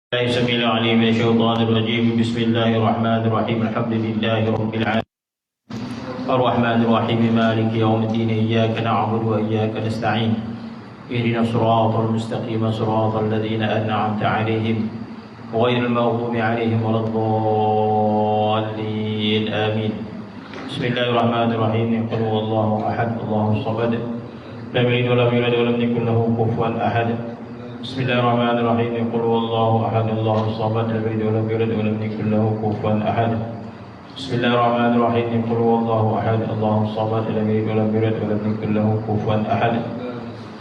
السميع العليم من الشيطان الرجيم. بسم الله الرحمن الرحيم. الحمد لله رب العالمين الرحمن الرحيم مالك يوم الدين. إياك نعبد وإياك نستعين. اهدنا الصراط المستقيم صراط الذين أنعمت عليهم غير المغضوب عليهم ولا الضالين آمين. بسم الله الرحمن الرحيم. قل هو الله أحد الله الصمد لم يلد ولم يولد ولم يكن له كفوا أحد. بسم الله الرحمن الرحيم. قل هو الله أحد الله الصمد لم يلد ولم يولد ولم يكن له كفوا أحد. بسم الله الرحمن الرحيم. قل هو الله أحد الله الصمد لم يلد ولم يولد ولم يكن له كفوا أحد.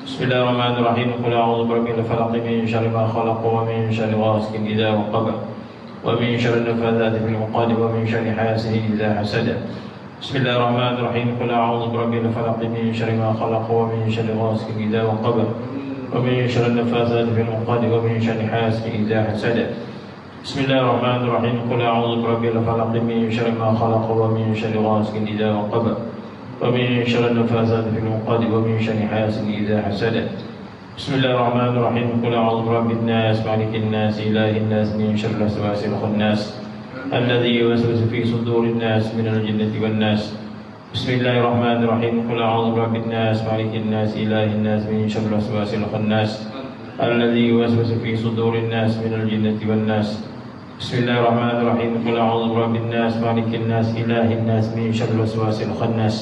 بسم الله الرحمن الرحيم. قل أعوذ برب الفلق من شر ما خلق ومن شر غاسق إذا وقب ومن شر النفاثات في العقد ومن شر حاسد إذا حسد. بسم الله الرحمن الرحيم. قل أعوذ برب الفلق من شر ما خلق ومن شر غاسق إذا وقب ومن شر النفاثات في العقد ومن شر حاسد إذا حسد. بسم الله الرحمن الرحيم. قل أعوذ برب الفلق من شر ما خلق ومن شر غاسق إذا وقب ومن شر النفاثات في العقد ومن شر حاسد إذا حسد. بسم الله الرحمن الرحيم. قل أعوذ برب الناس مالك الناس إله الناس من شر الوسواس الخناس الذي يوسوس في صدور الناس من الجنة والناس. بسم الله الرحمن الرحيم. قل أعوذ برب الناس مالك الناس إله الناس من شر الوسواس الخناس الذي يوسوس في صدور الناس من الجنة والناس. بسم الله الرحمن الرحيم. قل أعوذ برب الناس مالك الناس إله الناس من شر الوسواس الخناس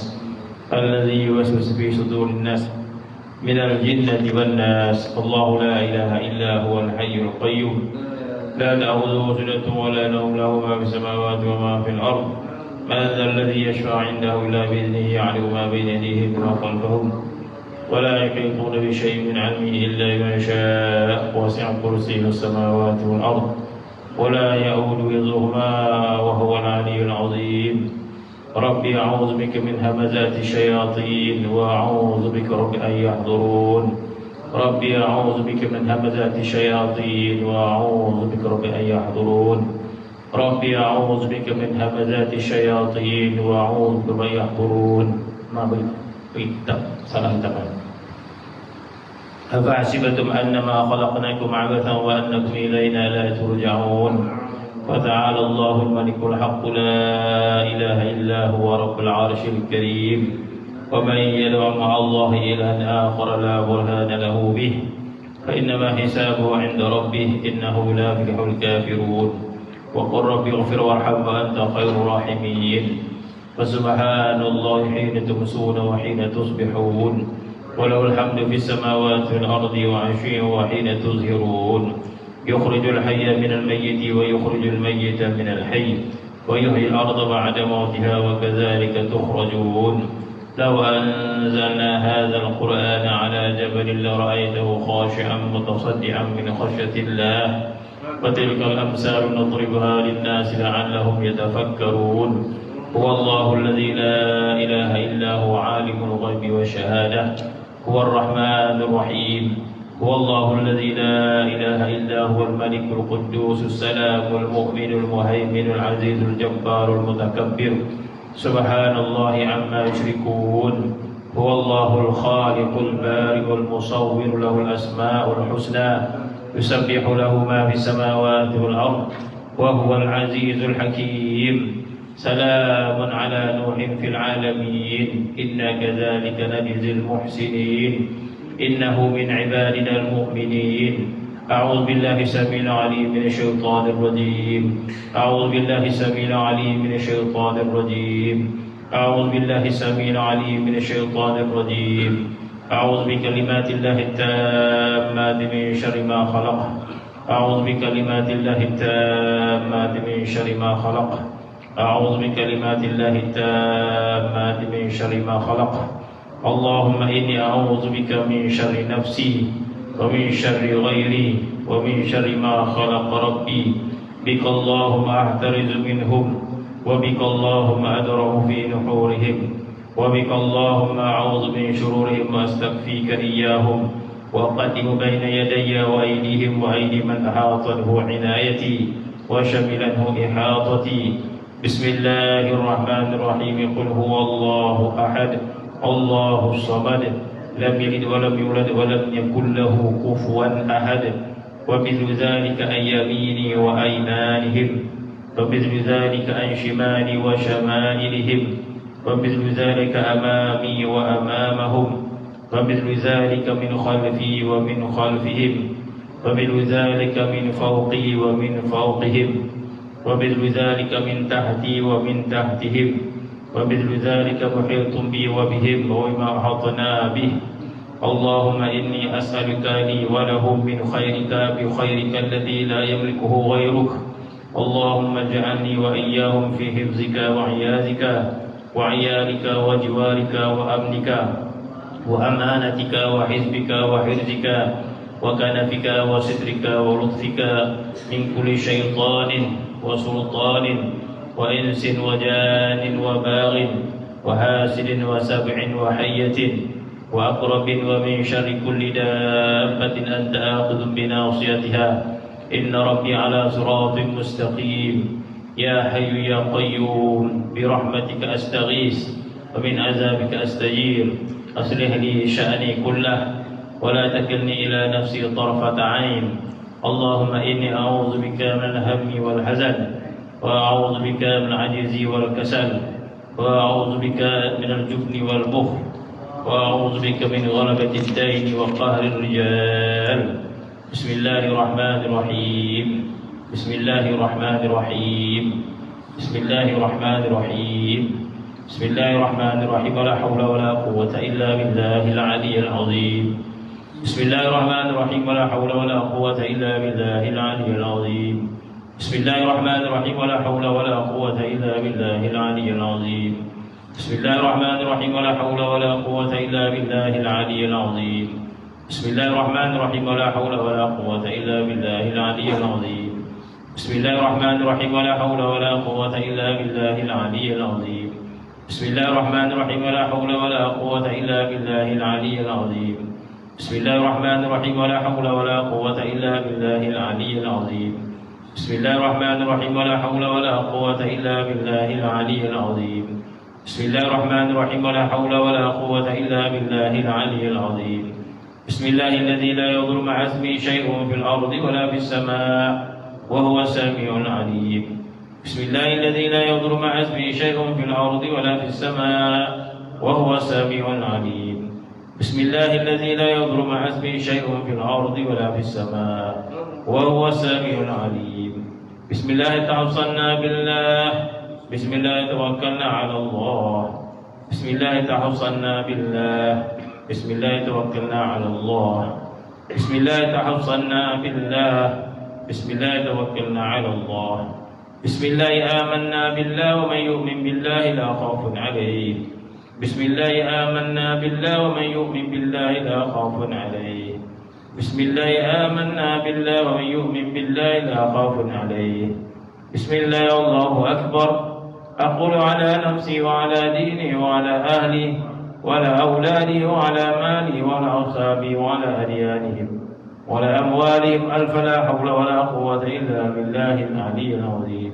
الذي يوسوس في صدور الناس من الجنة والناس. الله لا إله إلا هو الحي القيوم لا تأخذه سنة ولا نوم له ما في السماوات وما في الأرض. من ذا الذي يشفع عنده إلا بإذنه يعلم ما بين أيديهم وما خلفهم ولا يحيطون بشيء من علمه إلا بما شاء وسع كرسيه السماوات والأرض ولا يؤود حفظهما وهو العلي العظيم. ربي أعوذ بك من همزات الشياطين وأعوذ بك رب أن يحضرون. ربي أعوذ بك من همزات الشياطين وأعوذ بك رب أن يحضرون. ربي أعوذ بك من همزات الشياطين وأعوذ بك من يحضرون. ما بيتك salah ucapan. أفحسبتم أنما خلقناكم عبثا وأنكم إلينا لا ترجعون. فتعالى الله الملك الحق لا إله إلا هو رب العرش الكريم. ومن يدع مع الله إلها آخر لا برهان له به فإنما حسابه عند ربه إنه لا يفلح الكافرون. وقل رب اغفر وارحم وأنت خير الراحمين. فسبحان الله حين تمسون وحين تصبحون وله الحمد في السماوات والأرض وعشيا وحين تظهرون. يخرج الحي من الميت ويخرج الميت من الحي ويحيي الأرض بعد موتها وكذلك تخرجون. لو أنزلنا هذا القرآن على جبل لرأيته خاشعا متصدعا من خشية الله. وتلك الأمثال نضربها للناس لعلهم يتفكرون. هو الله الذي لا إله إلا هو عالم الغيب والشهادة هو الرحمن الرحيم. هو الله الذي لا إله إلا هو الملك القدوس السلام المؤمن المهيمن العزيز الجبار المتكبر سبحان الله عما يشركون. هو الله الخالق البارئ المصور له الأسماء الحسنى يسبح له ما في السماوات والأرض وهو العزيز الحكيم. سلام على نوح في العالمين إنا كذلك نجزي المحسنين إنه من عبادنا المؤمنين. أعوذ بالله السميع العليم من الشيطان الرجيم. أعوذ بالله السميع العليم من الشيطان الرجيم. أعوذ بالله السميع العليم من الشيطان الرجيم. أعوذ بكلمات الله التامات من شر ما خلق. أعوذ بكلمات الله التامات من شر ما خلق. أعوذ بكلمات الله التامات من شر ما خلق. اللهم إني أعوذ بك من شر نفسي ومن شر غيري ومن شر ما خلق ربي. بك اللهم أحترز منهم وبك اللهم أدرع في نحورهم وبك اللهم أعوذ من شرورهم وأستكفيك إياهم وأقدم بين يدي وأيديهم وأيدي من أحاطته عنايتي وشملته إحاطتي. بسم الله الرحمن الرحيم. قل هو الله أحد الله الصمد لم يلد ولم يولد ولم يكن له كفوا أحد. ومثل ذلك عن يميني وأيمانهم ومثل ذلك عن شمالي وشمائلهم ومثل ذلك أمامي وأمامهم ومثل ذلك من خلفي ومن خلفهم ومثل ذلك من فوقي ومن فوقهم ومثل ذلك من تحتي ومن تحتهم ومثل ذلك محيط بي وبهم وما أحطنا به. اللهم إني أسألك لي ولهم من خيرك بخيرك الذي لا يملكه غيرك. اللهم اجعلني وإياهم في حفظك وعياذك وعيالك وجوارك وأمنك وأمانتك وحزبك وحرزك وكنفك وسترك ولطفك من كل شيطان وسلطان وإنس وجان وباغ وحاسد وسبع وحية وأقرب ومن شر كل دابة أنت آخذ بناصيتها. إن ربي على صراط مستقيم. يا حي يا قيوم برحمتك أستغيث ومن عذابك أستجير. أصلح لي شأني كله ولا تكلني إلى نفسي طرفة عين. اللهم إني أعوذ بك من الهم والحزن وأعوذ بك من العجز والكسل وأعوذ بك من الجبن والبخل وأعوذ بك من غلبة الدين وقهر الرجال. بسم الله الرحمن الرحيم. بسم الله الرحمن الرحيم. بسم الله الرحمن الرحيم. بسم الله الرحمن الرحيم. ولا حول ولا قوة إلا بالله العلي العظيم. بسم الله الرحمن الرحيم. ولا حول ولا قوة إلا بالله العلي العظيم. بسم الله الرحمن الرحيم. ولا حول ولا قوة إلا بالله العلي العظيم. بسم الله الرحمن الرحيم. ولا حول ولا قوة إلا بالله العلي العظيم. بسم الله الرحمن الرحيم. ولا حول ولا قوة إلا بالله العلي العظيم. بسم الله الرحمن الرحيم. ولا حول ولا قوة إلا بالله العلي العظيم. بسم الله الرحمن الرحيم. ولا حول ولا قوة إلا بالله العلي العظيم. بسم الله الرحمن الرحيم. ولا حول ولا قوة إلا بالله العلي العظيم. بسم الله الرحمن الرحيم. ولا حول ولا قوة إلا بالله العلي العظيم. بسم الله الرحمن الرحيم. ولا حول ولا قوة إلا بالله العلي العظيم. بسم الله الذي لا يضر مع اسمه شيء في الأرض ولا في السماء وهو السميع العليم. بسم الله الذي لا يضر مع اسمه شيء في الأرض ولا في السماء وهو السميع العليم. بسم الله الذي لا يضر مع اسمه شيء في الأرض ولا في السماء وهو السميع العليم. بسم الله توصلنا بالله. بسم الله توكلنا على الله. بسم الله توصلنا بالله. بسم الله توكلنا على الله. بسم الله توصلنا بالله. بسم الله توكلنا على الله. بسم الله آمنا بالله ومن يؤمن بالله لا خوف عليه. بسم الله آمنا بالله ومن يؤمن بالله لا خوف عليه. بسم الله آمنا بالله ومن يؤمن بالله لا خوف عليه. بسم الله الله أكبر. أقول على نفسي وعلى ديني وعلى أهلي وعلى أولادي وعلى مالي وعلى أصحابي وعلى أديانهم وعلى أموالهم ألف لا حول ولا قوة إلا بالله العلي العظيم.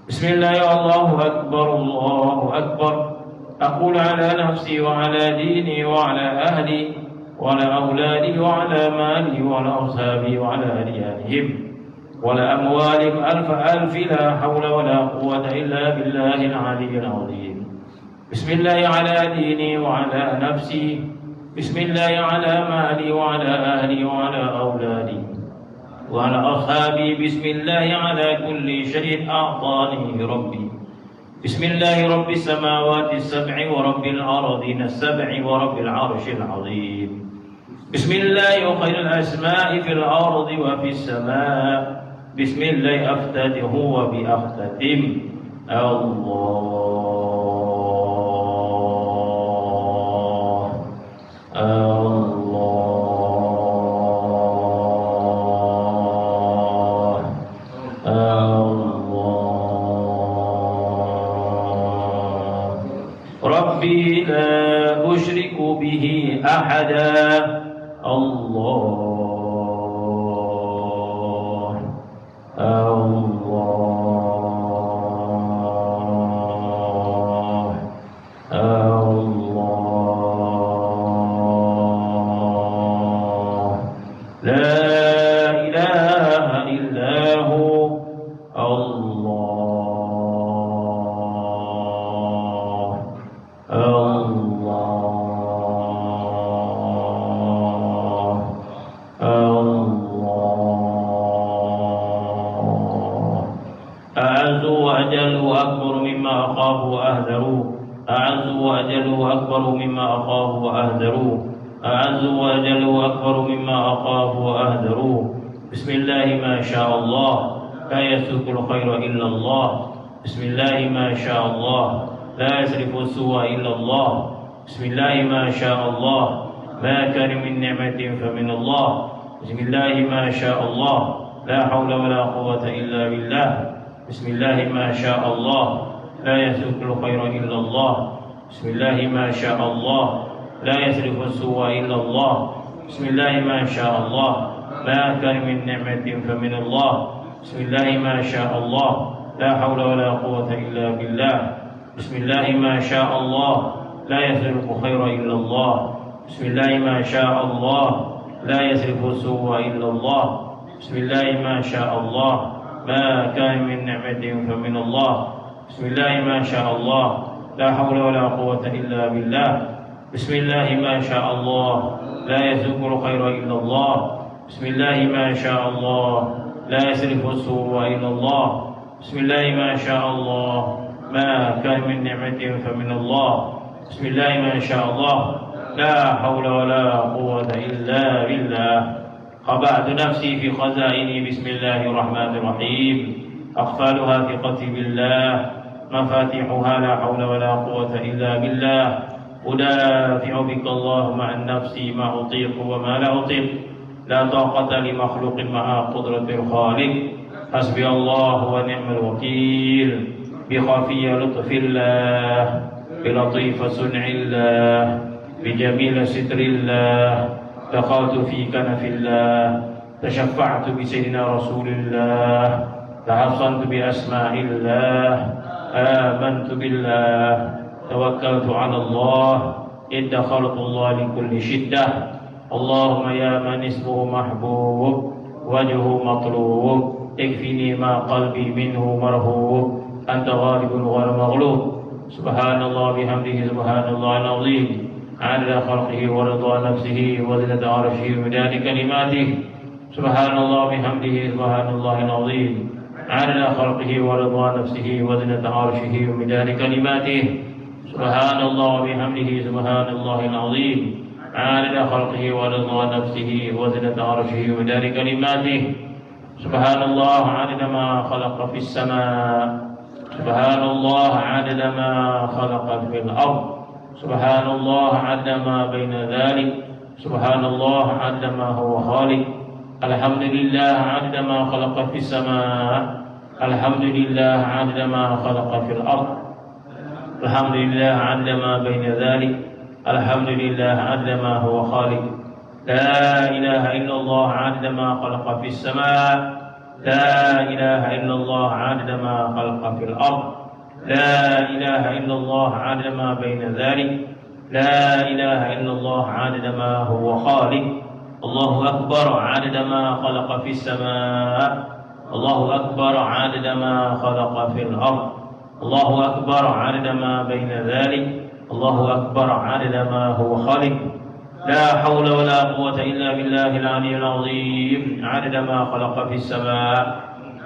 بسم الله الله أكبر الله أكبر. أقول على نفسي وعلى ديني وعلى أهلي وعلى أولادي وعلى مالي وعلى أصحابي وعلى أديانهم وعلى أموالهم ألف ألف لا حول ولا قوة إلا بالله العلي العظيم. بسم الله على ديني وعلى نفسي. بسم الله على مالي وعلى أهلي وعلى أولادي وعلى أصحابي. بسم الله على كل شيء أعطاني ربي. بسم الله رب السماوات السبع ورب الأرضين السبع ورب العرش العظيم. بسم الله خير الأسماء في الأرض وفي السماء. بسم الله أفتتح وبأختتم. الله ربي لا أشرك به أحدا. الله الله الله لا إله Allah, Allah, Allah. A'azzu wa ajallu akbaru mimma akhafu wa ahdaru. A'azzu wa ajallu akbaru mimma akhafu wa ahdaru. A'azzu wa ajallu akbaru mimma akhafu wa ahdaru. Bismillah ma syaa Allah, la yasriqul khaira illa Allah. Bismillah ma syaa Allah, la yasrifu su'a illa Allah. Bismillah ma syaa Allah, ma kana min ni'matin fa min Allah. Bismillah ma syaa Allah, la hawla wa la quwwata illa billah. Bismillah ma syaa Allah, la yasriqul khaira illa Allah. Bismillah ma syaa Allah, la yasrifu su'a illa Allah. Bismillah ma syaa Allah, ما كان من نعمة فمن الله. بسم الله ما شاء الله، لا حول ولا قوة إلا بالله. بسم الله ما شاء الله، لا يسرق خير إلا الله. بسم الله ما شاء الله، لا يسرق سوء إلا الله. بسم الله ما شاء الله، ما كان من نعمة فمن الله. بسم الله ما شاء الله، لا حول ولا قوة إلا بالله. بسم الله ما شاء الله، لا يسرق خير إلا الله. بسم الله ما شاء الله، لا يسرف السوء إلا الله. بسم الله ما شاء الله، ما كان من نعمة فمن الله. بسم الله ما شاء الله، لا حول ولا قوة إلا بالله. قبعت نفسي في خزائني بسم الله الرحمن الرحيم. أقفالها ثقتي بالله، مفاتيحها لا حول ولا قوة إلا بالله. أدافع بك اللهم عن نفسي ما أطيق وما لا أطيق. لا طاقة لمخلوق مع قدرة الخالق. حسبي الله ونعم الوكيل. بخفي لطف الله، بلطيف صنع الله، بجميل ستر الله. دخلت في كنف الله، تشفعت بسيدنا رسول الله، تحصنت بأسماء الله، آمنت بالله، توكلت على الله. ادخرت الله لكل شدة. اللهم يا من اسمه محبوب وجهه مطلوب، اكفني ما قلبي منه مرهوب. أنت غالب غير مغلوب. سبحان الله بحمده، سبحان الله العظيم، عدد خلقه ورضا نفسه وزنة عرشه ومداد كلماته. سبحان الله بحمده، سبحان الله العظيم، عدد خلقه ورضا نفسه وزنة عرشه ومداد كلماته. سبحان الله بحمده، سبحان الله العظيم، عدد خلقه ورضا نفسه وزنة عرشه ومدار كلماته. سبحان الله عدد ما خلق في السماء. سبحان الله عدد ما خلق في الأرض. سبحان الله عدد ما بين ذلك. سبحان الله عدد ما هو خالق. الحمد لله عدد ما خلق في السماء. الحمد لله عدد ما خلق في الأرض. الحمد لله عدد ما بين ذلك. الحمد لله عدد ما هو خالق. لا إله إلا الله عدد ما خلق في السماء. لا إله إلا الله عدد ما خلق في الأرض. لا إله إلا الله عدد ما بين ذلك. لا إله إلا الله عدد ما هو خالق. الله أكبر عدد ما خلق في السماء. الله أكبر عدد ما خلق في الأرض. الله أكبر عدد ما بين ذلك. الله أكبر عدد ما هو خالق. لا حول ولا قوة إلا بالله العلي العظيم، عدد ما خلق في السماء.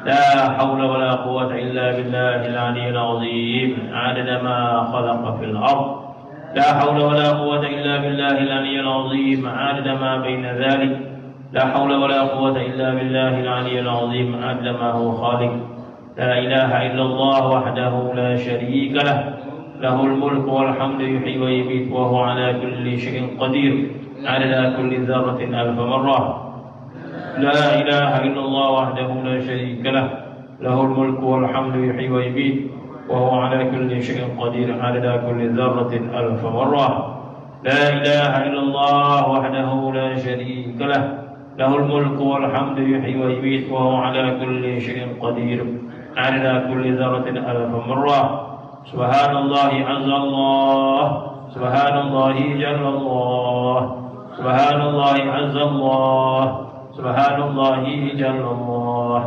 لا حول ولا قوة إلا بالله العلي العظيم، عدد ما خلق في الأرض. لا حول ولا قوة إلا بالله العلي العظيم، عدد ما بين ذلك. لا حول ولا قوة إلا بالله العلي العظيم، عدد ما هو خالق. لا إله إلا الله وحده لا شريك له، له الملك والحمد يحيي ويميت وهو على كل شيء قدير، عدد كل ذرة ألف مرة. لا إله إلا الله وحده لا شريك له، له الملك والحمد يحيي ويميت وهو على كل شيء قدير، عدد كل ذرة ألف مرة. لا إله إلا الله وحده لا شريك له، له الملك والحمد يحيي ويميت وهو على كل شيء قدير، عدد كل ذرة ألف مرة. سبحان الله عز الله، سبحان الله جل الله، سبحان الله عز الله، سبحان الله جل الله.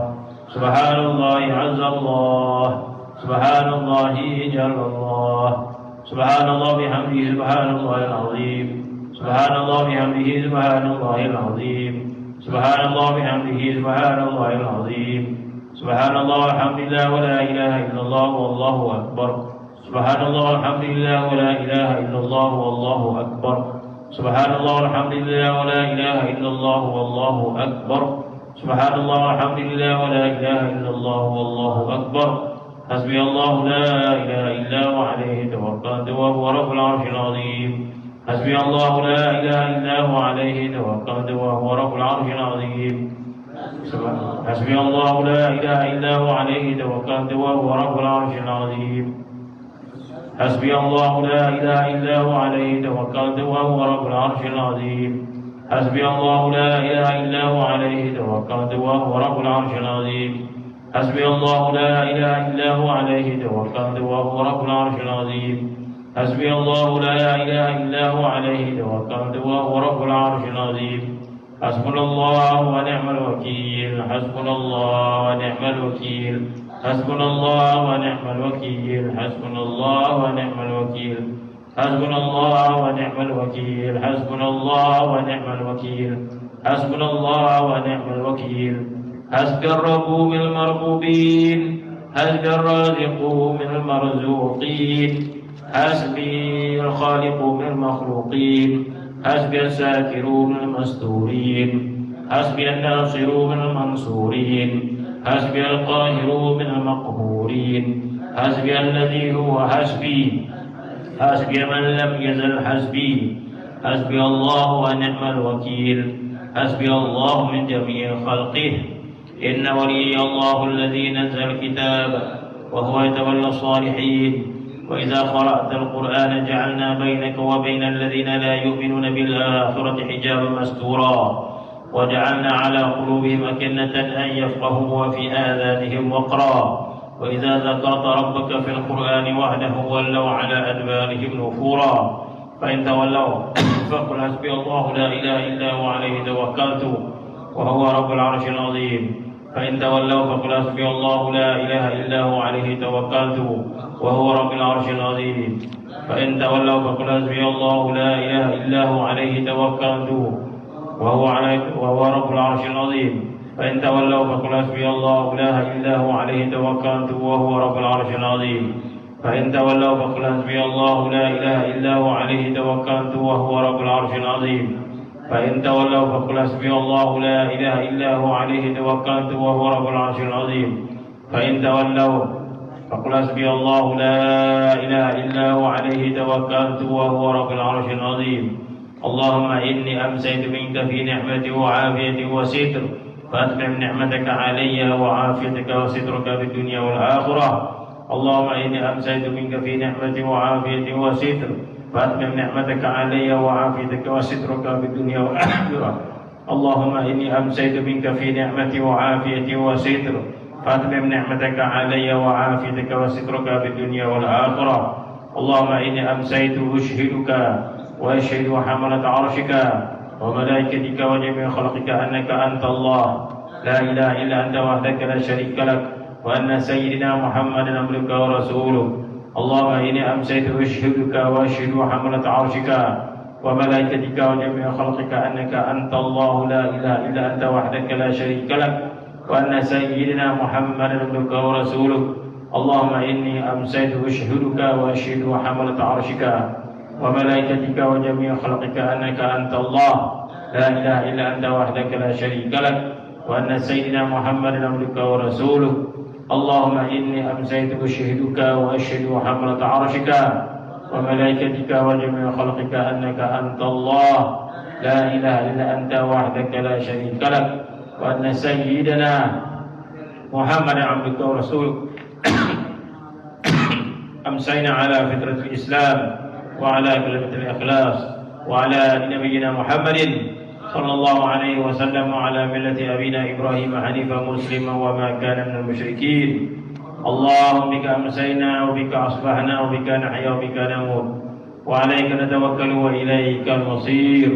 سبحان الله عز الله، سبحان الله جل الله، سبحان الله بحمده سبحان الله العظيم، سبحان الله بحمده سبحان الله العظيم، سبحان الله بحمده سبحان الله العظيم، سبحان الله والحمد لله ولا إله إلا الله والله أكبر، سبحان الله والحمد لله ولا إله إلا الله والله أكبر، سبحان الله والحمد لله ولا إله إلا الله والله أكبر، سبحان الله والحمد لله ولا إله إلا الله والله أكبر، حسبي الله لا إله إلا هو عليه توكلت وهو رب العرش العظيم، حسبي الله لا إله إلا هو عليه توكلت وهو رب العرش العظيم، حسبي الله لا إله إلا هو عليه توكلت وهو رب العرش العظيم، حسبي الله لا إله إلا هو عليه توكلت وهو رب العرش العظيم، حسبي الله لا إله إلا هو عليه توكلت وهو رب العرش العظيم، حسبي الله لا إله إلا هو عليه توكلت وهو رب العرش العظيم، حسبي الله لا إله إلا هو عليه توكلت وهو رب العرش العظيم، حسبنا الله ونعم الوكيل، حسبنا الله ونعم الوكيل، حسبنا الله ونعم الوكيل، حسبنا الله ونعم الوكيل، حسبنا الله ونعم الوكيل، حسبنا الله ونعم الوكيل، حسبنا الله ونعم الوكيل، حسبي الرب من المربوبين، حسبي الرازق من المرزوقين، حسبي الخالق من المخلوقين، حسبي الساتر من المستورين، حسبي الناصر من المنصورين، حسبي القاهر من المقهورين، حسبي الذي هو حسبي، حسبي من لم يزل حسبي، حسبي الله ونعم الوكيل، حسبي الله من جميع خلقه، إن ولي الله الذي نزل الكتاب وهو يتولى الصالحين، وإذا قرأت القرآن جعلنا بينك وبين الذين لا يؤمنون بالآخرة حجابا مستورا، وجعلنا على قلوبهم أكنة أن يفقهوا وفي آذانهم وقرا، وإذا ذكرت ربك في القرآن وحده ولوا على أدبارهم نفورا، فإن تولوا فقل حسبي الله لا إله إلا هو عليه توكلت وهو رب العرش العظيم، فإن تولوا فقل حسبي الله لا إله إلا هو عليه توكلت وهو رب العرش العظيم، فإن تولوا فقل حسبي الله لا إله إلا هو عليه توكلت وهو رب العرش العظيم، فإن تولوا فقل حسبي الله لا إله إلا هو عليه توكلت وهو رب العرش العظيم، فإن تولوا فقل حسبي الله لا إله إلا هو عليه توكلت وهو رب العرش العظيم، فإن تولوا فقل حسبي الله لا إله إلا هو عليه توكلت وهو رب العرش العظيم، فإن تولوا فقل حسبي الله لا إله إلا هو عليه توكلت وهو رب العرش العظيم. اللهم إني أمسيت منك في نعمتي وعافيتي وستر، فأتمم نعمتك علي وعافيتك وسترك في الدنيا والآخرة. اللهم إني أمسيت منك في نعمتي وعافيتي وستر، فأتمم نعمتك علي وعافيتك وسترك في الدنيا والآخرة. اللهم إني أمسيت منك في نعمتي وعافيتي وستر، فأتمم نعمتك علي وعافيتك وسترك في الدنيا والآخرة. اللهم إني أمسيت أشهدك وأشهد حملة عرشك وملائكتك وجميع خلقك أنك أنت الله لا إله إلا أنت وحدك لا شريك لك، وأن سيدنا محمدا عبدك ورسولك. اللهم إني أمسيت أشهدك وأشهد حملة عرشك وملائكتك وجميع خلقك أنك أنت الله لا إله إلا أنت وحدك لا شريك لك، وأن سيدنا محمدا عبدك ورسولك. اللهم إني أمسيت أشهدك وأشهد حملة عرشك وملائكتك وجميع خلقك أنك أنت الله لا إله إلا أنت وحدك لا شريك لك، وأن سيدنا محمدا عبدك ورسولك. اللهم إني أمسيت أشهدك وأشهد حملة عرشك وملائكتك وجميع خلقك أنك أنت الله لا إله إلا أنت وحدك لا شريك لك، وأن سيدنا محمدا عبدك ورسولك. أمسينا على فطرة الإسلام وعلى كلمة الإخلاص وعلى نبينا محمد صلى الله عليه وسلم وعلى ملة أبينا إبراهيم حنيفا مسلما وما كان من المشركين. اللهم بك أمسينا وبك أصبحنا وبك نحيا وبك نموت وعليك نتوكل وإليك المصير.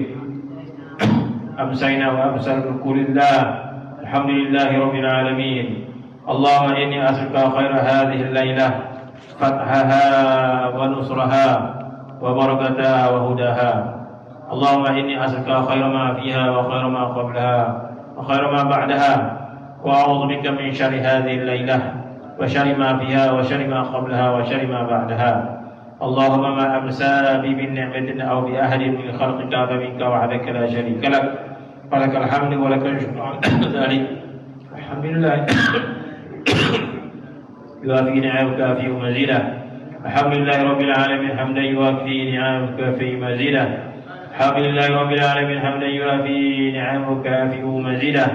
أمسينا وأمسى الملك لله، الحمد لله رب العالمين، اللهم إني أسألك خير هذه الليلة فتحها ونصرها وبركتها وهداها. اللهم إني أسألك خير ما فيها وخير ما قبلها وخير ما بعدها، وأعوذ بك من شر هذه الليلة وشر ما فيها وشر ما قبلها وشر ما بعدها. اللهم ما أمسى بي من نعمة أو بأحد من خلقك فمنك وحدك لا شريك لك، فلك الحمد ولك الشكر على ذلك. الحمد لله يوافي نعمك في مزيده. الحمد لله رب العالمين حمدا يوافي نعمك في مزيده. الحمد لله رب العالمين حمدا يوافي نعمك في مزيده.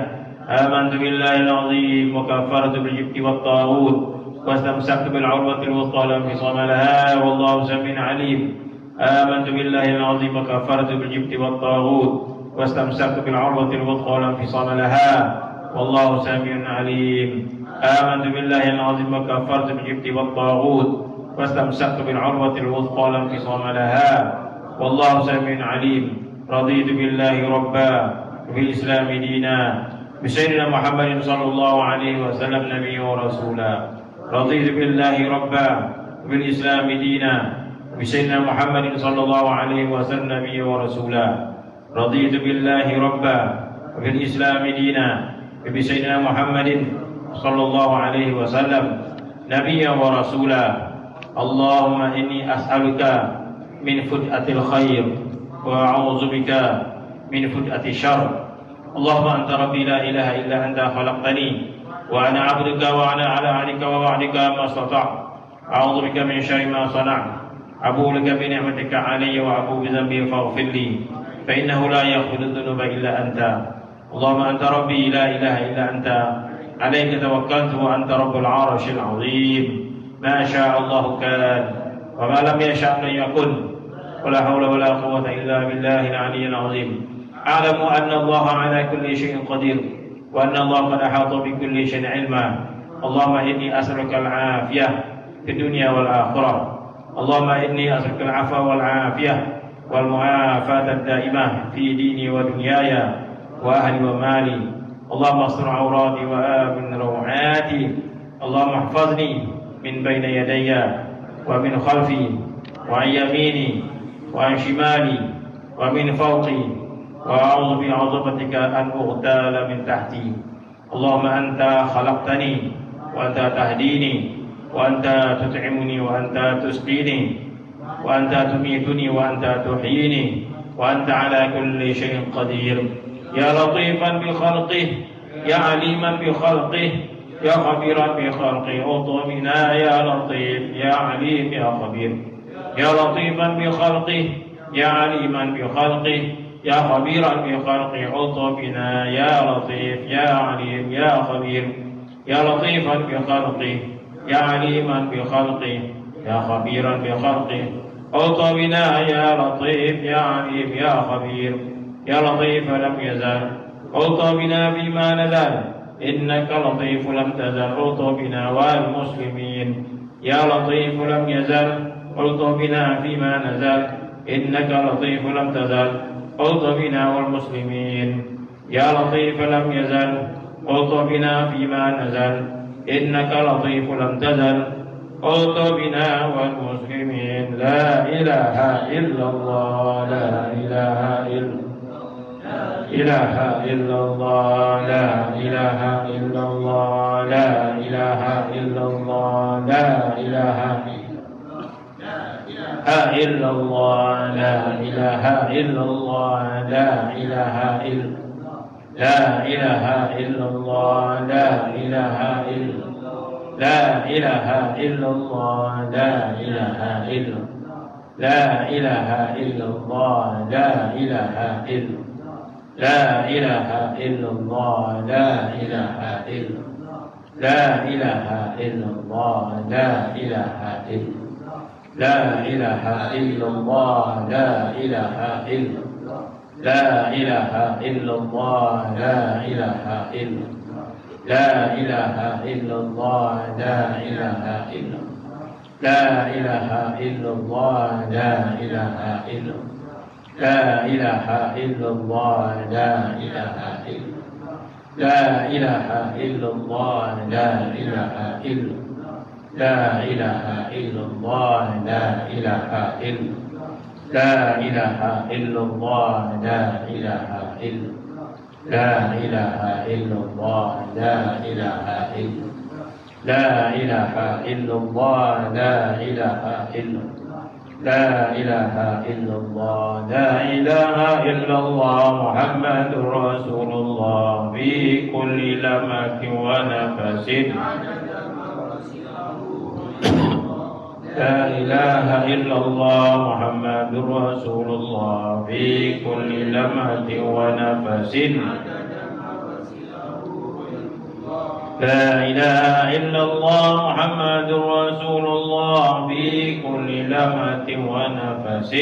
آمنت بالله العظيم وكفرت بالجبت والطاغوت واستمسكت بالعروة الوثقى لا انفصام لها والله سميع عليم. آمنت بالله العظيم وكفرت بالجبت والطاغوت واستمسكت بالعروة الوثقى لا انفصام لها والله سميع عليم. آمنت بالله العظيم وكفرت بالجبت والطاغوت واستمسكت بالعروة الوثقى لا انفصام لها والله سميع عليم. رضيت بالله ربا وبالإسلام دينا بسيدنا محمد صلى الله عليه وسلم نبيا ورسولا. رضيت بالله ربا وبالإسلام دينا بسيدنا محمد صلى الله عليه وسلم نبيا ورسولا. رضيت بالله ربا وبالإسلام دينا بسيدنا محمد صلى الله عليه وسلم نبيا ورسولا. اللهم إني أسألك من فجأة الخير وأعوذ بك من فجأة الشر. اللهم أنت ربي لا إله إلا أنت خلقتني وأنا عبدك وأنا على عهدك ووعدك ما استطعت. أعوذ بك من شر ما صنعت. أبوء لك بنعمتك علي وأبوء بذنبي فاغفر لي فإنه لا يغفر الذنوب إلا أنت. اللهم أنت ربي لا إله إلا أنت عليك توكلت وأنت رب العرش العظيم. ما شاء الله كان وما لم يشاء لم يكن ولا حول ولا قوة إلا بالله العلي العظيم. أعلم أن الله على كل شيء قدير وأن الله قد أحاط بكل شيء علما. اللهم إني أسألك العافية في الدنيا والآخرة. اللهم إني أسألك العفو والعافية والمعافاة الدائمة في ديني ودنياي وأهلي ومالي. اللهم استر عوراتي وآمن روعاتي. اللهم احفظني من بين يدي ومن خلفي وعن يميني وعن شمالي ومن فوقي، وأعوذ بعظمتك أن أغتال من تحتي. اللهم أنت خلقتني وأنت تهديني وأنت تطعمني وأنت تسقيني وأنت تميتني وأنت تحييني وأنت على كل شيء قدير. يا لطيفا بخلقه يا عليما بخلقه يا خبيرا بخلقه اطمنا يا لطيف يا عليم يا خبير. يا لطيفا بخلقه يا عليما بخلقه يا خبيرا بخلقه اطمنا يا لطيف يا عليم يا خبير. يا لطيفا بخلقه يا عليما بخلقه يا خبيرا بخلقه اطمنا يا لطيف يا عليم يا خبير. يا لطيف لم يزل اطمنا بما نزل إنك لطيف لم تزل اطمنا والمسلمين. يا لطيف لم يزل اطمنا فيما نزل إنك لطيف لم تزل اطمنا والمسلمين. يا لطيف لم يزل اطمنا فيما نزل إنك لطيف لم تزل اطمنا والمسلمين. لا إله إلا الله لا إله إلا إله إلا الله لا إله إلا الله لا إله إلا الله لا إله إلا الله لا إله إلا الله لا إله إلا لا إله إلا الله لا إله إلا لا إله إلا الله لا إله إلا لا إله إلا الله لا إله إلا لا إله إلا الله لا إله إلا لا إله إلا الله لا إله إلا لا إله إلا الله لا إله إلا لا إله إلا الله لا إله إلا لا إله إلا الله لا إله إلا لا إله إلا الله لا إله إلا لا إله إلا الله لا إله إلا لا إله إلا الله لا إله إلا لا إله إلا الله لا إله إلا لا إله إلا الله لا إله إلا لا إله إلا الله لا إله إلا لا إله إلا الله لا إله إلا لا إله إلا الله لا إله إلا الله محمد رسول الله في كل لمح ونفس لا إله إلا الله محمد رسول الله في كل لمح ونفس لا إله إلا الله محمد رسول الله في كل لمح ونفس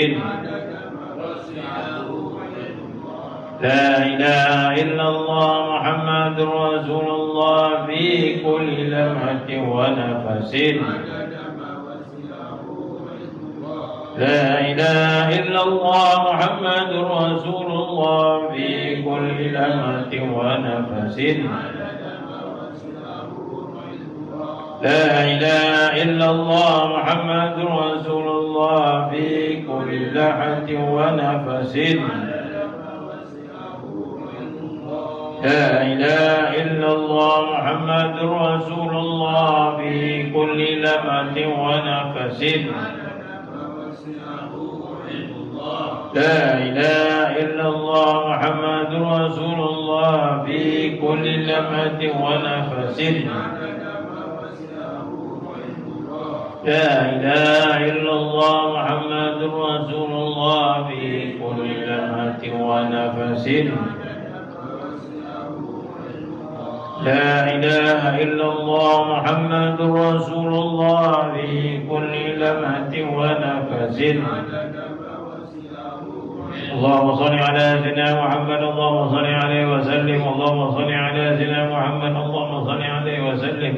لا إله إلا الله محمد رسول الله في كل لمح ونفس لا إله إلا الله محمد رسول الله في كل لمح ونفس لا إله إلا الله محمد رسول الله في كل لمحة ونفس لا إله إلا الله محمد رسول الله في كل لمحة ونفس لا إله إلا الله محمد رسول الله في كل لمحة ونفس لا إله إلا الله محمد رسول الله في كل لمحة ونفس لا إله إلا الله محمد رسول الله في كل لمحة ونفس اللهم صل على سيدنا محمد اللهم صل عليه وسلم اللهم صل على سيدنا محمد اللهم صل عليه وسلم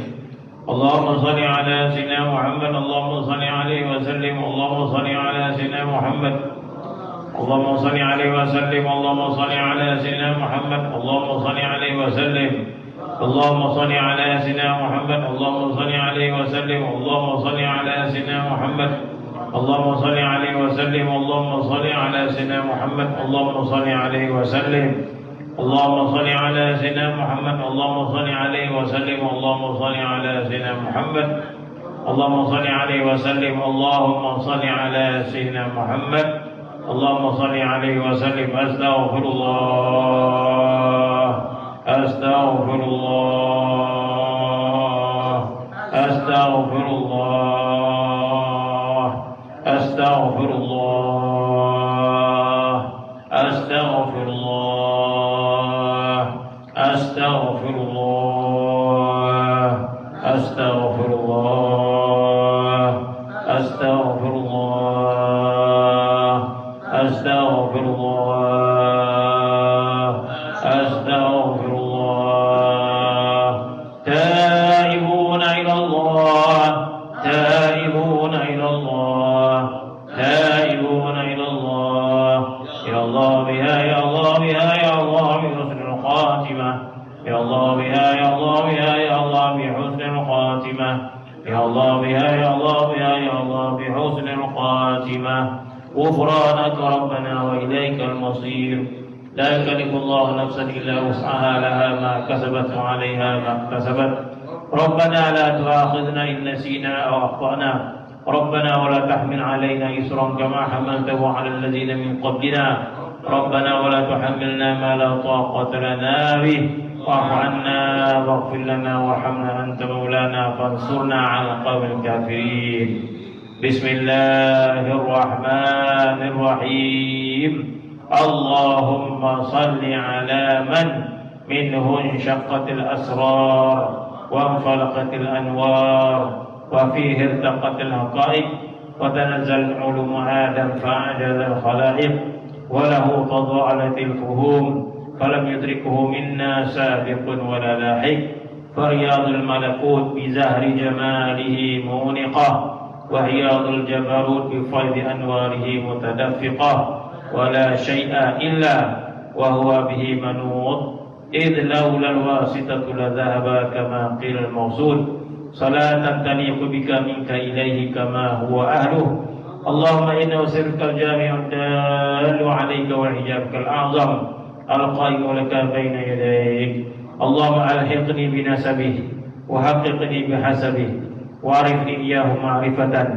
اللهم صل على سيدنا محمد اللهم صل عليه وسلم اللهم صل على سيدنا محمد اللهم صل عليه وسلم اللهم صل على سيدنا محمد اللهم صل عليه وسلم اللهم صل على سيدنا محمد اللهم صل عليه وسلم اللهم صل على سيدنا محمد اللهم صل عليه وسلم اللهم صل على سيدنا محمد اللهم صل عليه وسلم اللهم صل على سيدنا محمد اللهم صل عليه وسلم اللهم صل على سيدنا محمد اللهم صل عليه وسلم اللهم صل على سيدنا محمد اللهم صل عليه وسلم أستغفر الله أستغفر الله أستغفر الله أستغفر الله أستغفر الله أستغفر الله أستغفر الله أستغفر الله أستغفر الله أستغفر الله تائبون إلى الله تائبون إلى الله تائبون إلى الله يا الله بها يا الله بها يا الله بحسن الخاتمة يا الله بها يا الله بها يا الله بحسن الخاتمة يا الله بها يا الله بها يا الله بحسن الخاتمة غفرانك ربنا وإليك المصير لا يكلف الله نفسا إلا وسعها لها ما كسبت وعليها ما اكتسبت ربنا لا تؤاخذنا إن نسينا أو أخطأنا ربنا ولا تحمل علينا إصرا كما حملته على الذين من قبلنا ربنا ولا تحملنا ما لا طاقة لنا به واعف عنا واغفر لنا وارحمنا أنت مولانا فانصرنا على القوم الكافرين بسم الله الرحمن الرحيم اللهم صل على من منه انشقت الأسرار وانفلقت الأنوار وفيه ارتقت الحقائق وتنزل علوم آدم فأعجز الخلائق وله تضاءلت الفهوم فلم يدركه منا سابق ولا لاحق فرياض الملكوت بزهر جماله مونقة وعياض الجبروت بفيض أنواره متدفقة ولا شيء إلا وهو به منوط إذ لولا الواسطة لذهب كما قيل الموصول صلاة تليق بك منك إليه كما هو أهله اللهم إنه سرك الجامع الدال عليك وحجابك الأعظم القائم لك بين يديك اللهم ألحقني بنسبه وحققني بحسبه وعرفني إياه معرفة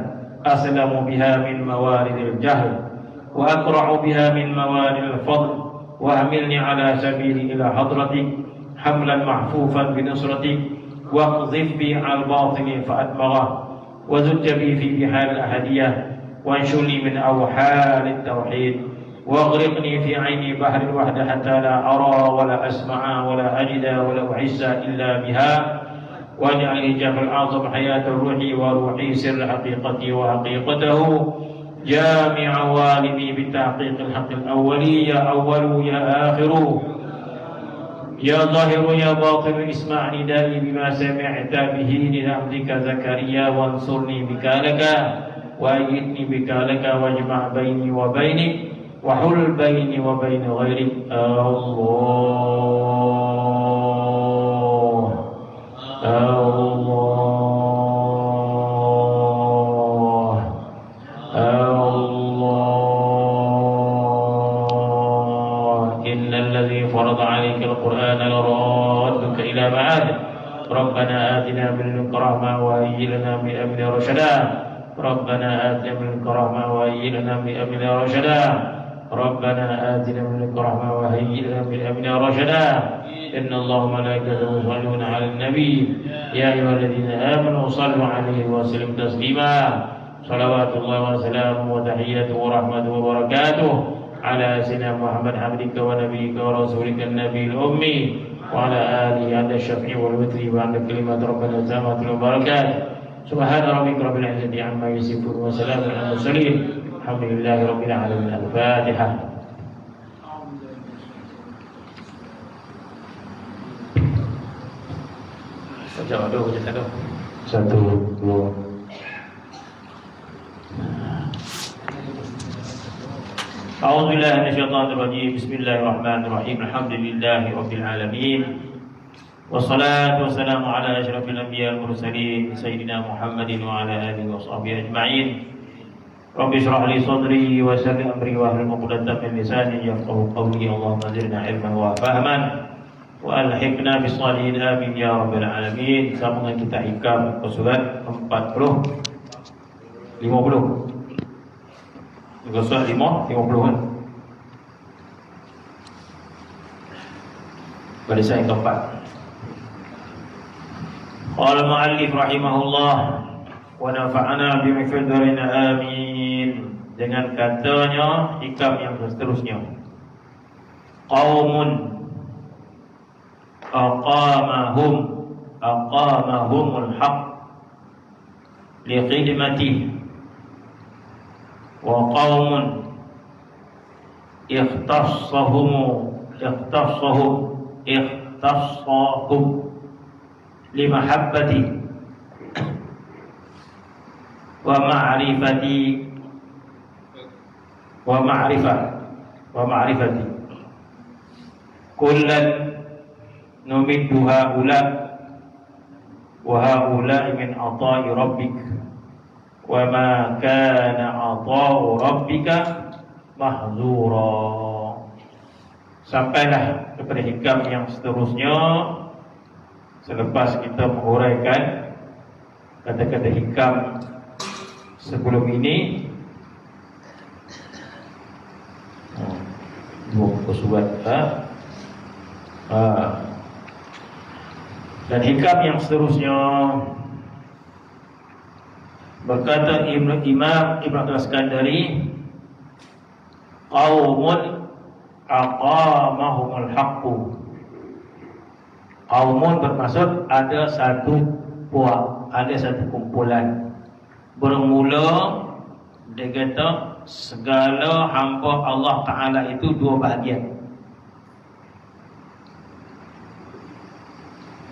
أسلم بها من موارد الجهل وأقرع بها من موارد الفضل واحملني على سبيلي إلى حضرتك حملا محفوفا بنصرتك واقذف بي على الباطل فأدمغه وزج بي في بحار الأحدية وانشلني من أوحال التوحيد واغرقني في عيني بحر الوحدة حتى لا أرى ولا أسمع ولا أجد ولا أحس إلا بها واجعل الجبل الأعظم حياة روحي وروحي سر حقيقتي وحقيقته جامع والدي بتحقيق الحق الأولي يا أول يا آخر يا ظاهر يا باطن اسمع ندائي بما سمعت به لعبدك زكريا وانصرني بك لك وأيدني بك لك واجمع بيني وبينك وحل بيني وبين غيرك الله الله الله إن الذي فرض عليك القرآن لرادك إلى معاد ربنا آتنا من لدنك رحمة وهيئ لنا من أمرنا رشدا ربنا آتنا من لدنك رحمة وهيئ لنا من أمرنا رشدا ربنا آتنا من لدنك رحمة وهيئ لنا من أمرنا رشدا إن الله وملائكته يصلون على النبي يا أيها الذين آمنوا صلوا عليه وسلموا تسليما صلوات الله وسلامه وتحياته ورحمته وبركاته على سيدنا محمد عبدك ونبيك ورسولك النبي الأمي وعلى آله عند الشفع والوتر وعند كلمات ربنا السماوات والبركات سبحان ربك رب العزة عما يصفون وسلام على المرسلين الحمد لله رب العالمين الفاتحة. Satu, dua. أعوذ بالله من الشيطان الرجيم بسم الله الرحمن الرحيم الحمد لله رب العالمين والصلاة والسلام على أشرف الأنبياء والمرسلين سيدنا محمد وعلى آله وصحبه أجمعين رب اشرح لي صدري ويسر لي أمري واحلل عقدة من لساني يفقهوا قولي اللهم زدنا علما وفهما وألحقنا بالصالحين آمين يا رب العالمين. Sambungan kita hikam ke surat 40 50 juga surat 50 kan barisan yang keempat. Qala al-muallif rahimahullah wa nafa'ana bima fi dharina amin. Dengan katanya hikam yang seterusnya, qaumun aqamahumul haqq liqidmatihi wa qaumun ikhtassahum limahabbati wa ma'rifati kullan numiddu haula wa haula min ata'i rabbik wa ma kana ata'u rabbika mahzura. Sampailah kepada hikam yang seterusnya selepas kita menguraikan kata-kata hikam sebelum ini. Dua surat dan hikam yang seterusnya berkata Imam Ibn Al-Iskandari, qaumun aqamahumul haqqu. Qaumun bermaksud ada satu puak, ada satu kumpulan. Bermula dia kata segala hamba Allah Ta'ala itu dua bahagian.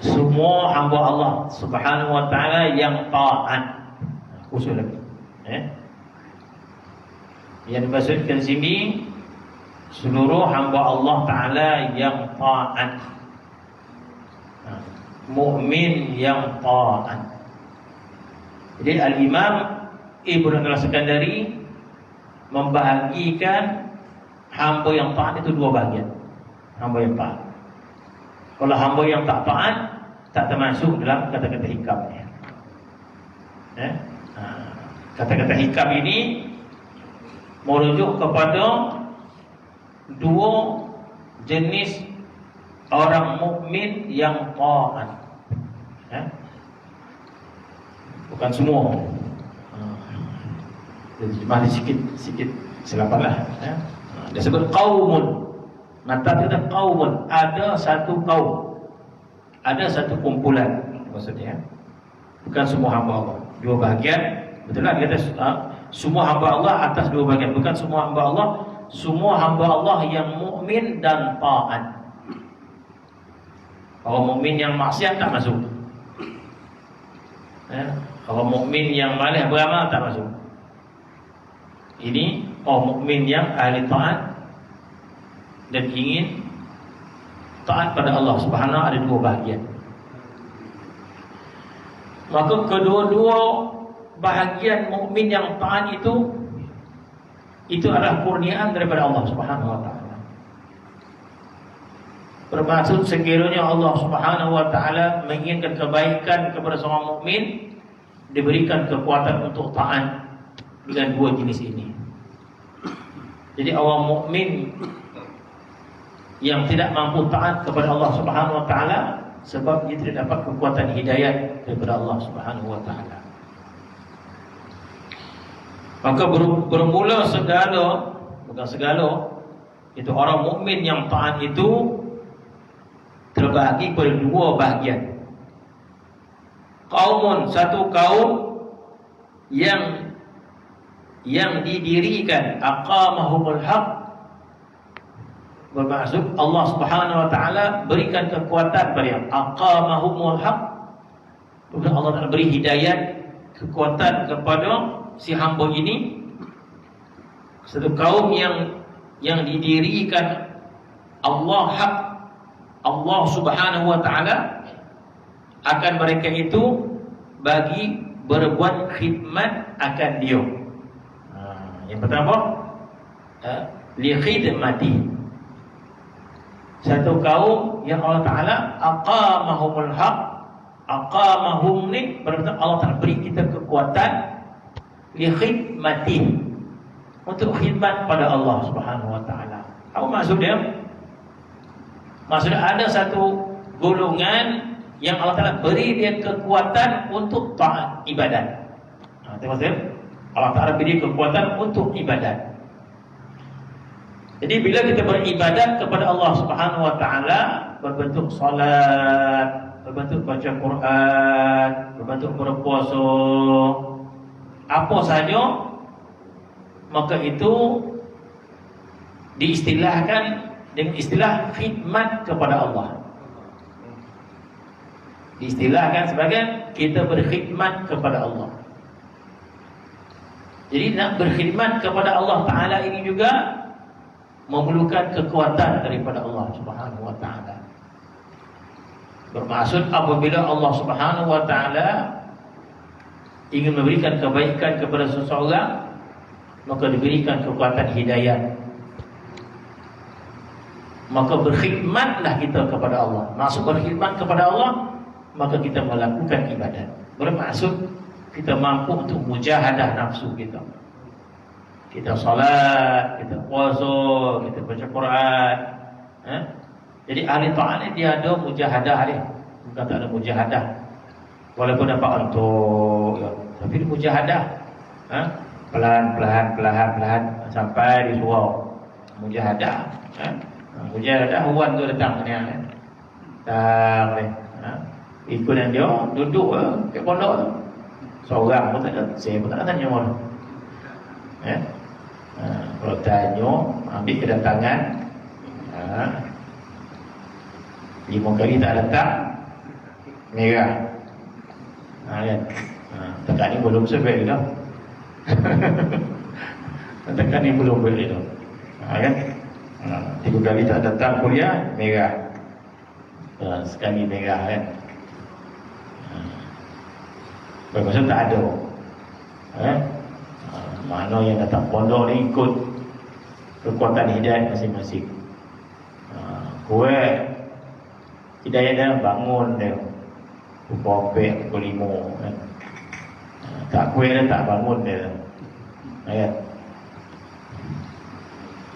Semua hamba Allah Subhanahu wa Ta'ala yang taat. Usul lagi. Yang dimaksudkan sini seluruh hamba Allah Ta'ala yang taat. Mukmin yang taat. Jadi Al-Imam Ibnu Al-Sakandari membahagikan hamba yang taat itu dua bahagian. Hamba yang taat. Kalau hamba yang tak taat, tak termasuk dalam kata-kata hikam ni. Kata-kata hikam ini merujuk kepada dua jenis orang mukmin yang taat. Bukan semua. Jadi sikit silapanlah. Dia sebut qaumun. Mata kita qaumun, ada satu kaum, ada satu kumpulan maksudnya. Bukan semua hamba Allah. Dua bahagian. Betul lah kita semua hamba Allah atas dua bahagian. Bukan semua hamba Allah, semua hamba Allah yang mukmin dan taat. Kalau mukmin yang maksiat tak masuk. Kalau mukmin yang malas beramal tak masuk. Ini mukmin yang ahli taat dan ingin taat pada Allah Subhanahu ada dua bahagian. Maka kedua-dua bahagian mukmin yang taat itu adalah kurniaan daripada Allah Subhanahu wa taala. Bermaksud sekiranya Allah Subhanahu wa taala menginginkan kebaikan kepada seorang mukmin, diberikan kekuatan untuk taat dengan dua jenis ini. Jadi orang mukmin yang tidak mampu taat kepada Allah Subhanahu wa taala sebab dia tidak dapat kekuatan hidayah daripada Allah Subhanahu wa taala. Maka bermula segala, bukan segala, itu orang mukmin yang taat itu terbahagi pada dua bahagian. Qaumun, satu kaum yang didirikan aqamahumul haq, bermaksud Allah Subhanahu wa taala berikan kekuatan pada yang aqamahumul haq. Allah Taala beri hidayah, kekuatan kepada si hamba ini. Satu kaum yang didirikan Allah haq, Allah Subhanahu wa taala akan mereka itu bagi berbuat khidmat akan dia. Yang pertama, li khidmati. Satu kaum yang Allah Taala aqamahumul haq, aqamahum ni berarti Allah Taala beri kita kekuatan li khidmati, untuk khidmat pada Allah Subhanahu wa taala. Apa maksud dia? Maksudnya ada satu golongan yang Allah Taala beri dia kekuatan untuk taat ibadat. Itu maksudnya Allah Taala beri kekuatan untuk ibadat. Jadi bila kita beribadat kepada Allah Subhanahu wa taala berbentuk salat, berbentuk baca Quran, berbentuk berpuasa, apa saja, maka itu diistilahkan dengan istilah khidmat kepada Allah. Diistilahkan sebagai kita berkhidmat kepada Allah. Jadi nak berkhidmat kepada Allah Ta'ala ini juga memerlukan kekuatan daripada Allah Subhanahu wa taala. Bermaksud apabila Allah Subhanahu wa taala ingin memberikan kebaikan kepada seseorang, maka diberikan kekuatan hidayah. Maka berkhidmatlah kita kepada Allah. Maksud berkhidmat kepada Allah, maka kita melakukan ibadat. Bermaksud kita mampu untuk mujahadah nafsu kita. Kita salat, kita puasa, kita baca Quran. Jadi ahli taat ni dia ada mujahadah dia. Bukan tak ada mujahadah. Walaupun dapat antuk, ya, tapi dia mujahadah. Pelan-pelan sampai di surau. Mujahadah. Mujahadah huwan tu datang ni. Datang ni. Ikut yang dia duduk ke pondok tu. Seorang pun tak ada, saya pun tak ada tanya mana. Kalau tanya, ambil kedatangan 5 kali tak datang, merah. Kan? Tekan ni belum sebel dah. Tekan ni belum boleh dah. Kan? 3 kali tak datang kuliah, merah. sekali merah kan. Maksud tak ada. Mana yang datang pondok ni ikut kekuatan hidayah masing-masing. Kowe hidayah dah bangun dia. Pukul 4, pukul 5 kan. Tak kowe dah tak bangun dia. Ayat.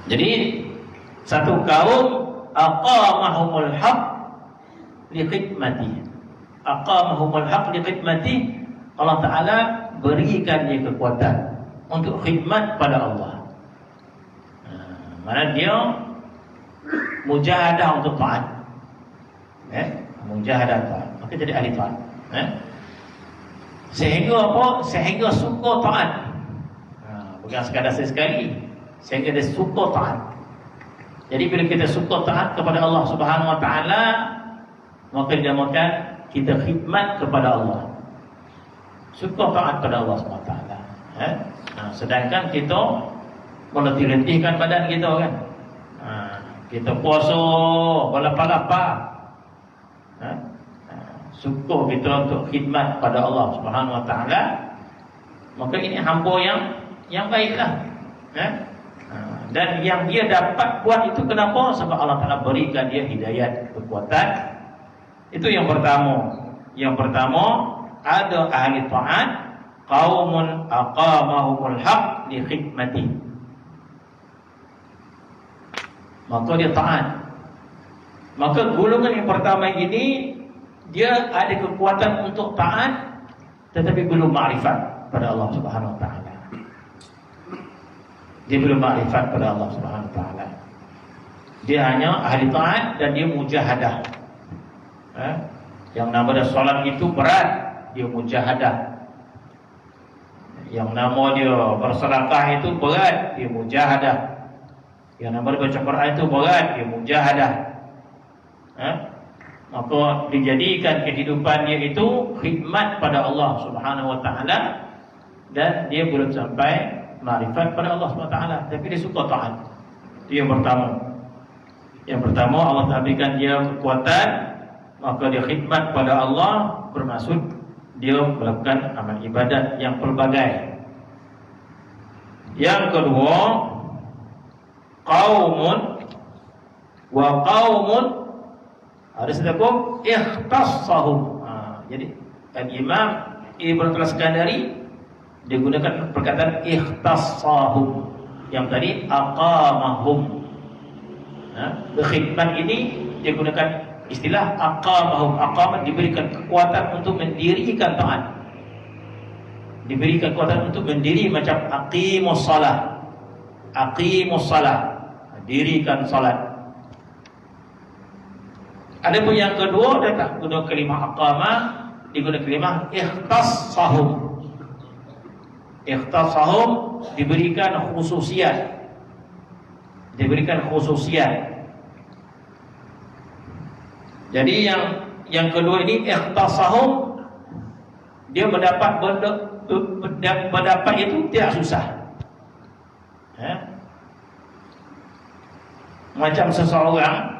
Jadi satu kaum aqamahumul haq li khidmati. Aqamahumul haq li khidmati. Allah Ta'ala berikan dia kekuatan untuk khidmat pada Allah. Mana dia mujahadah untuk taat. Mujahadah taat. Maka jadi ahli taat. Sehingga apa? Sehingga suka taat. Bukan sekadar sekali. Sehingga dia suka taat. Jadi bila kita suka taat kepada Allah Subhanahu Wa Ta'ala, maka dinamakan kita khidmat kepada Allah. Suka taat pada Allah Subhanahu Wa Ta'ala. Sedangkan kita meletih-letihkan badan kita kan. Kita puasa berlapar-lapar. Suka kita untuk khidmat pada Allah Subhanahu Wa Ta'ala. Maka ini hamba yang baiklah. Dan yang dia dapat buat itu kenapa? Sebab Allah Ta'ala berikan dia hidayat, kekuatan. Itu yang pertama. Yang pertama, ada ahli ta'at, qaumun aqamahumul haq li khidmati. Maka dia taat. Maka golongan yang pertama ini, dia ada kekuatan untuk taat, tetapi belum ma'rifat pada Allah Subhanahu Wa Ta'ala. Dia belum ma'rifat pada Allah Subhanahu Wa Ta'ala. Dia hanya ahli taat dan dia mujahadah. Yang nama dia solat itu berat, dia mujahadah. Yang nama dia bersedekah itu berat, dia mujahadah. Yang nama dia baca Quran itu berat, dia mujahadah. Maka dijadikan kehidupan dia itu khidmat pada Allah Subhanahu Wa Ta'ala. Dan dia belum sampai ma'rifat pada Allah Subhanahu Wa Ta'ala, tapi dia suka taat. Itu yang pertama. Yang pertama, Allah berikan dia kekuatan, maka dia khidmat pada Allah, bermaksud dia melakukan amal ibadat yang pelbagai. Yang kedua, qaumun wa qaumun, ada sedekah ikhtassahum. Jadi Al-Imam Ibn Al-Iskandari dia gunakan perkataan ikhtassahum. Yang tadi aqamahum. Berkhidmat ini dia gunakan istilah aqamahum. Aqamah diberikan kekuatan untuk mendirikan taat. Diberikan kekuatan untuk mendiri, macam aqimus salah. Aqimus salah, dirikan salat. Adapun yang kedua, dia tak guna kalimah aqamah, digunakan kalimah ikhtassahum. Ikhtassahum diberikan khususiat. Diberikan khususiat. Jadi yang kedua ini ikhtassahum, dia mendapat mendapat itu tidak susah. Macam seseorang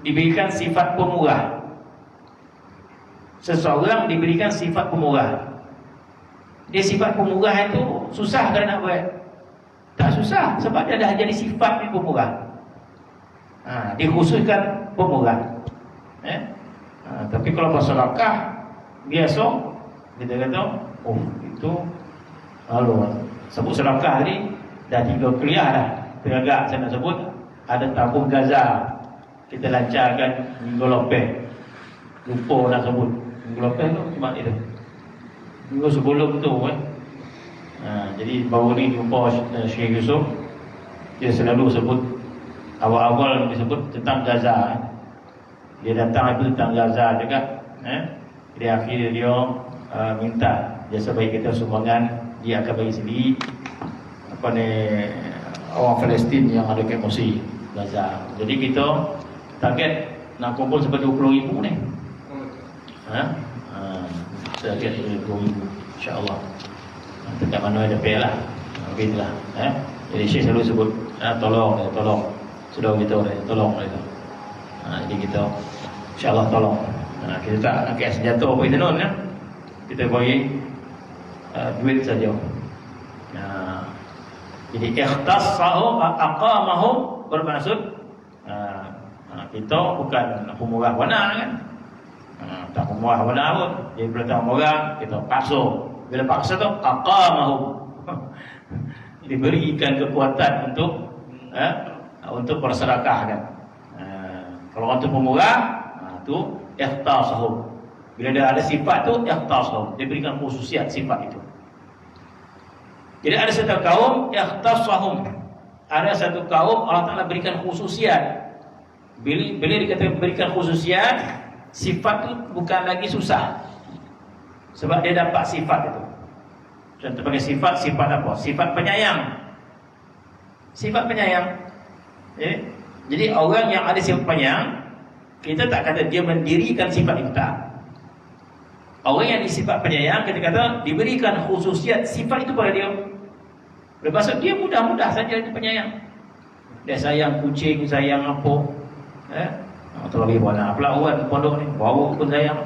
diberikan sifat pemurah. Seseorang diberikan sifat pemurah. Dia sifat pemurah itu susah kan nak buat? Tak susah, sebab dia dah jadi sifat pemurah. Dikhususkan pemurah. Tapi kalau bersedekah biasa, kita kata, oh itu sebut sedekah ni dah 3 kuliah dah. Teragak saya nak sebut, ada tabung Gaza kita lancarkan minggu lepas. Lupa nak sebut minggu lepas tu cuma itu. Minggu sebelum tu jadi baru ni jumpa Syekh Yusuf, dia selalu sebut awal-awal disebut tentang Gaza. Dia datang itu tentang Gaza juga. Di akhir dia minta jasa bagi kita sumbangan, dia akan bagi sendiri orang Palestin yang ada kat Mesir, Gaza. Jadi kita target nak kumpul sampai 20,000 ni. Target 20,000 insya-Allah. Dekat mana ada pay lah. Begitulah. Jadi Syekh selalu sebut tolong. Sudah kita tolong. Jadi kita insya-Allah tolong. Kita tak pakai senjata apa itu non ya. Kita bagi duit saja. Jadi ikhtassahu aqamahu bermaksud kita bukan pemurah wana kan. Tak pemurah wana pun. Jadi bila tak pemurah kita paksa. Bila paksa tu aqamahu. Diberikan kekuatan untuk bersedekah kan. Kalau untuk pemurah tu ikhtassahu. Bila dia ada sifat tu ikhtassahu. Diberikan khususiat sifat itu. Jadi ada satu kaum ikhtassahum. Ada satu kaum Allah Taala berikan khususiat. Bila dikatakan berikan khususiat, sifat itu bukan lagi susah. Sebab dia dapat sifat itu. Contoh bagi sifat apa? Sifat penyayang. Sifat penyayang. Jadi orang yang ada sifat penyayang, kita tak kata dia mendirikan sifat itu tak. Orang yang disifat penyayang, kita kata diberikan khususiat sifat itu pada dia. Bermaksud dia mudah-mudah saja dia penyayang. Dia sayang kucing, sayang apa. Terlebih warna pula orang pondok ni, bawa pun sayang.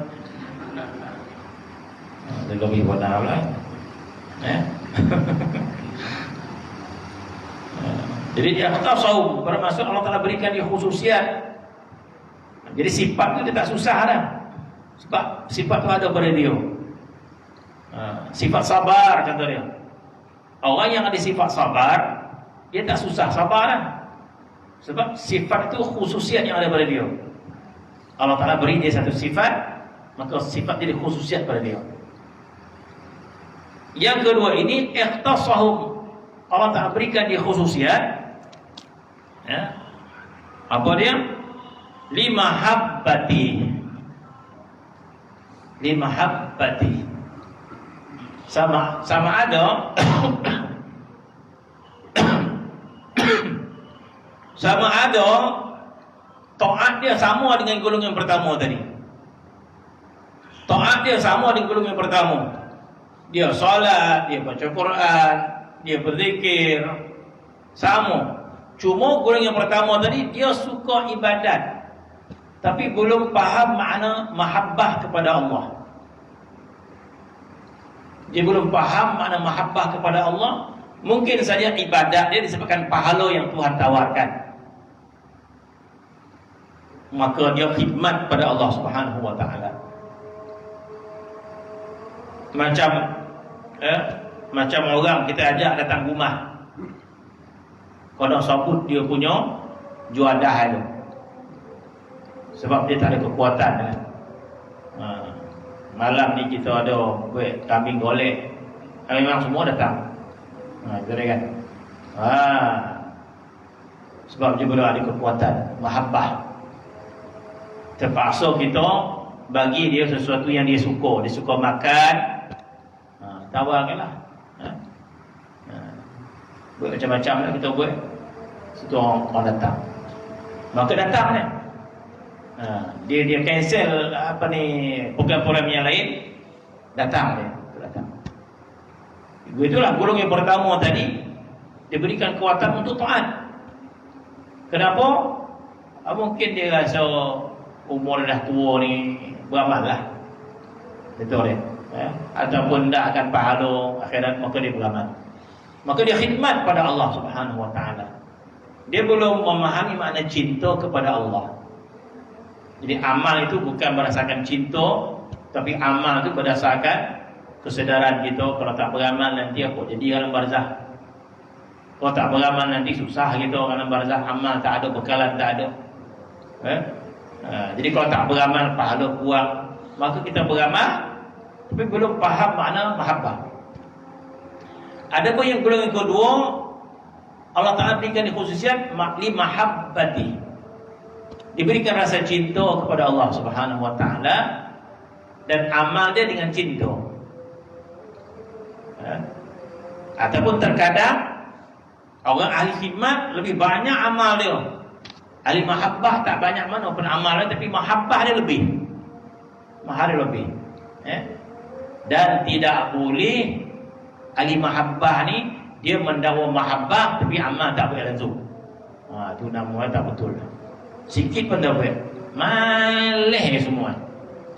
Terlebih warna pula. Jadi dia tasawuf, bermaksud Allah Taala berikan dia khususiat. Jadi sifat itu dia tak susah dah. Sebab sifat itu ada pada dia. Sifat sabar contohnya. Orang yang ada sifat sabar, dia tak susah sabar dah. Sebab sifat itu khususiat yang ada pada dia. Allah Ta'ala beri dia satu sifat, maka sifat jadi khususiat pada dia. Yang kedua ini ikhtassahum. Allah Ta'ala berikan dia khususiat. Apa dia? Limahabbati. Sama ada sama ada taat dia sama dengan golongan pertama tadi. Taat dia sama dengan golongan pertama. Dia solat, dia baca Quran, dia berzikir, sama. Cuma golongan pertama tadi dia suka ibadat, tapi belum faham makna mahabbah kepada Allah. Dia belum faham makna mahabbah kepada Allah. Mungkin saja ibadat dia disebabkan pahala yang Tuhan tawarkan, maka dia khidmat pada Allah Subhanahu wa taala. Macam orang kita ajak datang rumah, kalau sabut dia punya juadah itu, sebab dia tak ada kekuatan kan. Malam ni kita ada buat kambing golek, memang semua datang. Betul kan? Sebab dia belum ada kekuatan mahabbah. Terpaksa kita bagi dia sesuatu yang dia suka. Dia suka makan, tawarkanlah. Buat macam-macam lah kita buat. Situ orang datang, maka datang ni. Dia cancel program-program yang lain, datang. Itulah golongan yang pertama tadi, diberikan kekuatan untuk taat. Kenapa? Mungkin dia rasa umur dah tua ni, beramal lah. Betul dia. Ataupun tak akan pahala akhirat, maka dia beramal. Maka dia khidmat pada Allah Subhanahu wa taala. Dia belum memahami makna cinta kepada Allah. Jadi amal itu bukan berdasarkan cinta, tapi amal itu berdasarkan kesedaran kita. Kalau tak beramal nanti apa jadi alam barzah. Kalau tak beramal nanti susah kita alam barzah. Amal tak ada, bekalan tak ada. Jadi kalau tak beramal, pahala kurang. Maka kita beramal, tapi belum faham makna mahabbah. Ada pun yang golongan kedua, Allah Ta'ala berikan khususiat li mahabbati. Diberikan rasa cinta kepada Allah Subhanahu wa ta'ala, dan amal dia dengan cinta. Ataupun terkadang orang ahli khidmat lebih banyak amal dia. Ahli mahabbah tak banyak mana pun amal dia, tapi mahabbah dia lebih. Mahal dia lebih. Dan tidak boleh ahli mahabbah ni dia mendakwa mahabbah tapi amal tak boleh langsung. Itu namanya tak betul. Sikit pun tak boleh. malih semua.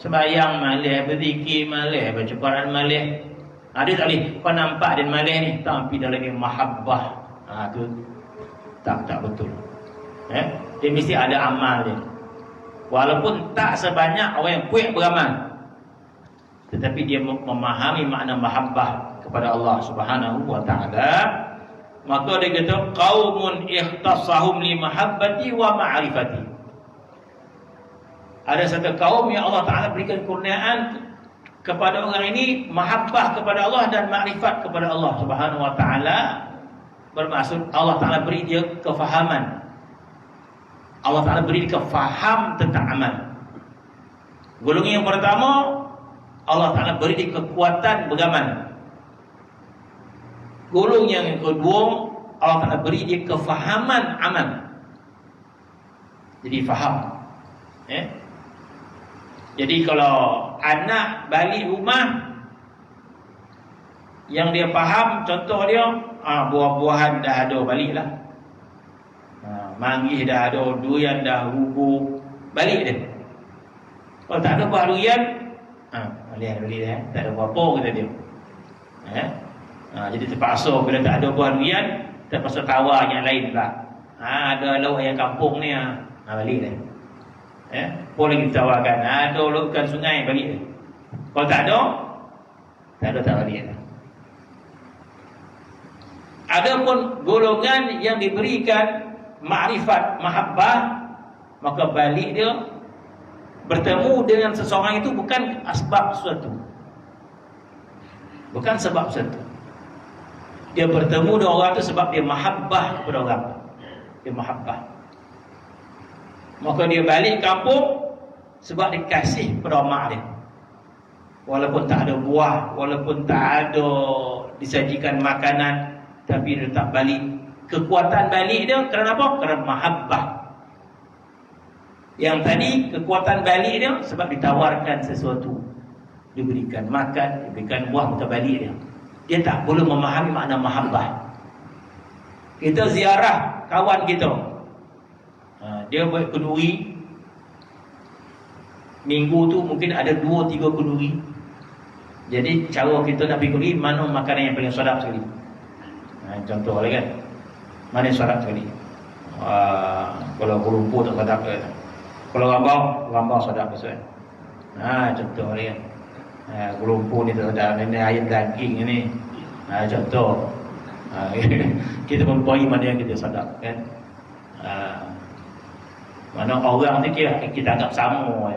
Sembahyang malih, berzikir malih, baca Quran malih. Ada tak boleh? Kau nampak dia malih ni, tapi dalam dia mahabbah. Tu tak betul. Dia mesti ada amal dia. Walaupun tak sebanyak orang yang kuat beramal, tetapi dia memahami makna mahabbah kepada Allah Subhanahu wa taala. Maka dia kata qaumun ikhtassahum li mahabbati wa ma'rifati. Ada satu kaum yang Allah Taala berikan kurniaan kepada orang ini mahabbah kepada Allah dan makrifat kepada Allah Subhanahu wa taala. Bermaksud Allah Taala beri dia kefahaman. Allah Taala beri dia faham tentang amal. Golongan yang pertama, Allah Taala beri dia kekuatan beramal. Golongan yang kedua, Allah Taala beri dia kefahaman amal. Jadi faham. Jadi kalau anak balik rumah yang dia faham, contoh dia buah-buahan dah ada, baliklah. Manggis dah ada, durian dah rubuh, balik dia. Kalau tak ada buah durian, balik dah, tak ada buah apa kata dia. Jadi terpaksa bila tak ada buah durian, terpaksa tawar yang lain pula. Ada lauk ayam kampung ni, balik dah. Boleh kita tawarkan, ada lukan sungai, balik dia. Kalau tak ada tak balik dah. Ada pun golongan yang diberikan makrifat, mahabbah, maka balik dia bertemu dengan seseorang itu bukan asbab sesuatu, bukan sebab sesuatu. Dia bertemu dengan orang itu sebab dia mahabbah kepada orang. Dia mahabbah. Maka dia balik kampung sebab dia kasih kepada mak dia. Walaupun tak ada buah, walaupun tak ada disajikan makanan, tapi dia tetap balik. Kekuatan balik dia kerana apa? Kerana mahabbah. Yang tadi kekuatan balik dia sebab ditawarkan sesuatu, diberikan makan, diberikan buah, untuk balik dia. Dia tak boleh memahami makna mahabbah. Kita ziarah kawan kita, dia buat kenduri. Minggu tu mungkin ada 2-3 kenduri. Jadi cara kita nak pergi kenduri, mana makanan yang paling sedap sekali. Contoh lah kan, mana yang sedap sekali. Kalau kerumput tak sedap ke, kalau rambau sedap ke. Contoh lah kan. Kerumput ni tak sedap, ini ayam daging ni. Contoh. Kita mempunyai mana yang kita sedap kan. Mana orang ni kita anggap sama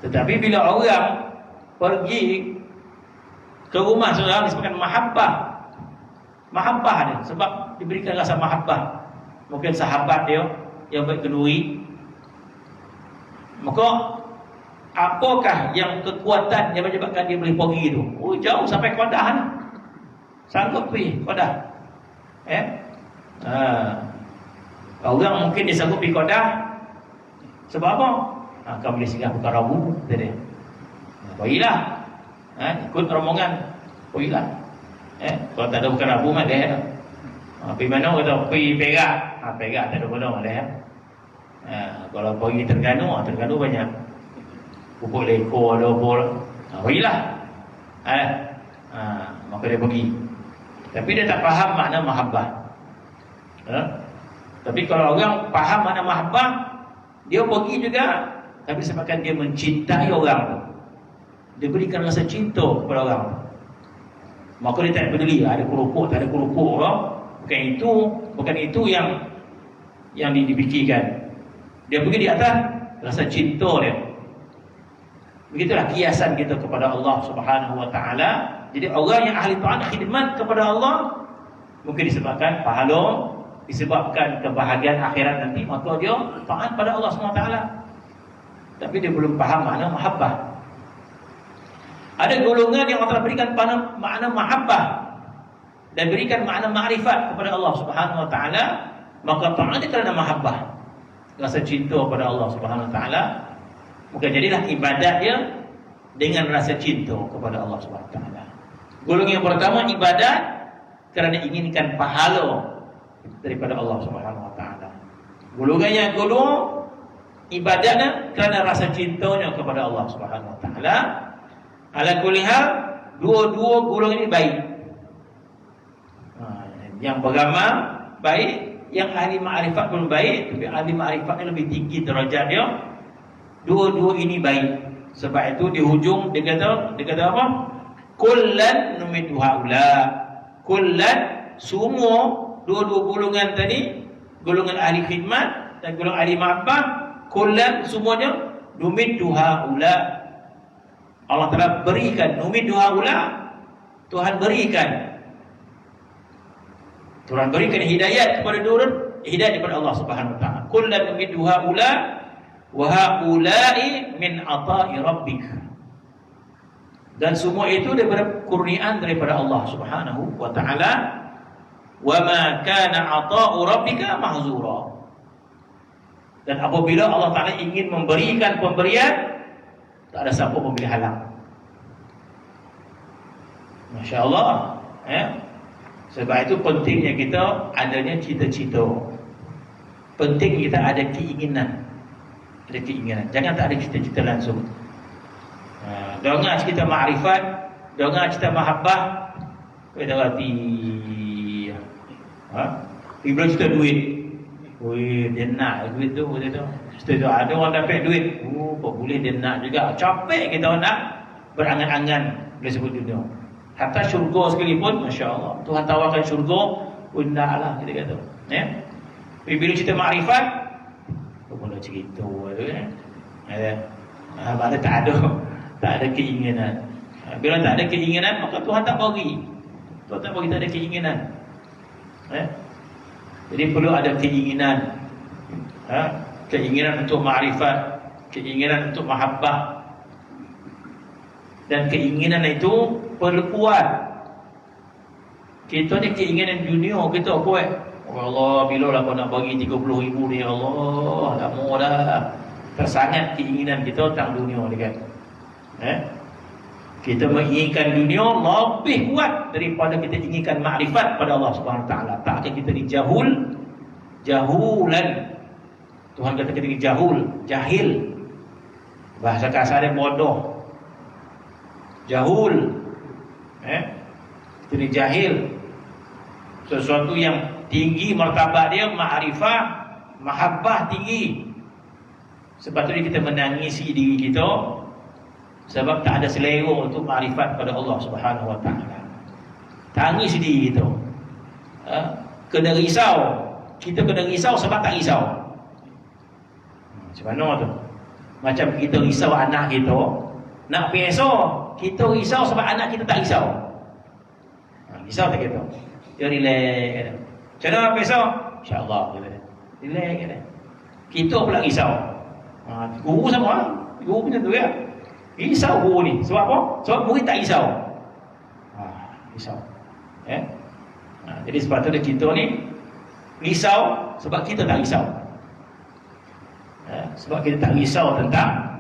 tetapi bila orang pergi ke rumah seorang disebabkan mahabbah dia, sebab diberikan rasa mahabbah. Mungkin sahabat dia yang baik kenduri, maka apakah yang kekuatan yang menyebabkan dia boleh pergi tu? Jauh sampai Kedah ni, sanggup pergi Kedah. Orang mungkin dia sanggup pergi Kedah sebab apa? Kau boleh singgah Bukan Rabu, kata dia. Pergilah, ikut rombongan, pergilah. Kalau tak ada Bukan Rabu, ada. Pergi mana? Kata pergi Perak. Perak tak ada mana, ada. Kalau pergi Terengganu banyak. Pupuk lekor, ada apa. Pergilah. Maka dia pergi. Tapi dia tak faham makna mahabbah. Tapi kalau orang faham makna mahabbah, dia pergi juga. Tapi sebabkan dia mencintai orang tu, dia berikan rasa cinta kepada orang tu, maka dia tak peduli ada kerupuk, tak ada kerupuk. Bukan itu yang dipikirkan. Dia pergi di atas rasa cinta dia. Begitulah kiasan kita kepada Allah Subhanahu wa taala. Jadi orang yang ahli taat, khidmat kepada Allah, mungkin disebabkan pahala, disebabkan kebahagiaan akhirat nanti, maka dia taat pada Allah Subhanahu wa taala. Tapi dia belum faham makna mahabbah. Ada golongan yang Allah berikan makna mahabbah dan berikan makna makrifat kepada Allah Subhanahu wa taala, maka taat kerana mahabbah, rasa cinta kepada Allah Subhanahu wa taala, maka jadilah ibadat dia dengan rasa cinta kepada Allah Subhanahu wa taala. Golongan yang pertama ibadat kerana inginkan pahala daripada Allah Subhanahu wa taala. Golongan yang kedua ibadatnya kerana rasa cintanya kepada Allah Subhanahu wa taala. Ala kulli hal, dua-dua golongan ini baik. Yang beragama baik, yang ahli ma'rifat pun baik, tapi ahli ma'rifat ni lebih tinggi derajat dia. Dua-dua ini baik. Sebab itu di hujung dia kata apa? Kullan numidu haula. Kullan, semua dua-dua golongan tadi, golongan ahli khidmat dan golongan ahli mahabbah, kullan semuanya numidu haula. Allah Ta'ala berikan, numidu haula, Tuhan berikan. Tuhan berikan hidayat kepada dua, hidayat kepada Allah Subhanahu wa taala. Kullan numidu haula wa haula'i min ata'i rabbik. Dan semua itu daripada kurniaan daripada Allah Subhanahu wa taala. Wa ma kana ata'u rabbika mahzura. Dan apabila Allah Ta'ala ingin memberikan pemberian, tak ada siapa pun boleh halang. Masya Allah. Sebab itu pentingnya kita adanya cita-cita. Penting kita ada keinginan. Ada keinginan. Jangan tak ada cita-cita langsung. Dengar cerita ma'rifat, dengar cerita mahabbah, kita rati. Bila cerita duit, dia nak duit tu, cerita tu ada orang dapat duit, kok boleh dia nak juga. Capek kita nak berangan-angan boleh sebut dunia. Hatta syurga sekalipun, Masya Allah, Tuhan tawarkan syurga, nak lah kita kata. Bila cerita makrifat, mula cerita tu mana tak ada keinginan. Bila tak ada keinginan, maka Tuhan tak bagi. Tuhan tak bagi, tak ada keinginan. Jadi perlu ada keinginan. Keinginan untuk makrifat, keinginan untuk mahabbah. Dan keinginan itu perlu kuat. Kita ni keinginan dunia kita kuat. Allah, bila lah kau nak bagi 30,000 ni, Allah, lama dah. Tersangat keinginan kita tentang dunia ni kan. Kita menginginkan dunia lebih kuat daripada kita inginkan makrifat pada Allah Subhanahu Wa Taala. Tak akan kita jahulan. Tuhan kata kita jahil. Bahasa kasarnya bodoh. Jahul. Itu jahil. Sesuatu yang tinggi martabat dia, ma'rifah, mahabbah tinggi. Sepatutnya kita menangisi diri kita sebab tak ada selera untuk ma'rifat pada Allah Subhanahu wa taala. Tangis diri kita. Kena risau. Kita kena risau sebab tak risau. Macam mana tu? Macam kita risau anak kita, nak biasa. Kita risau sebab anak kita tak risau. Risau tak kita? Dia relax. Macam mana risau? InsyaAllah. Relax. Kita pula risau. Guru sama. Guru punya tu ya. Risau guru ni. Sebab apa? Sebab murid tak risau. Risau. Jadi sepatutnya kita ni risau sebab kita tak risau. Sebab kita tak risau tentang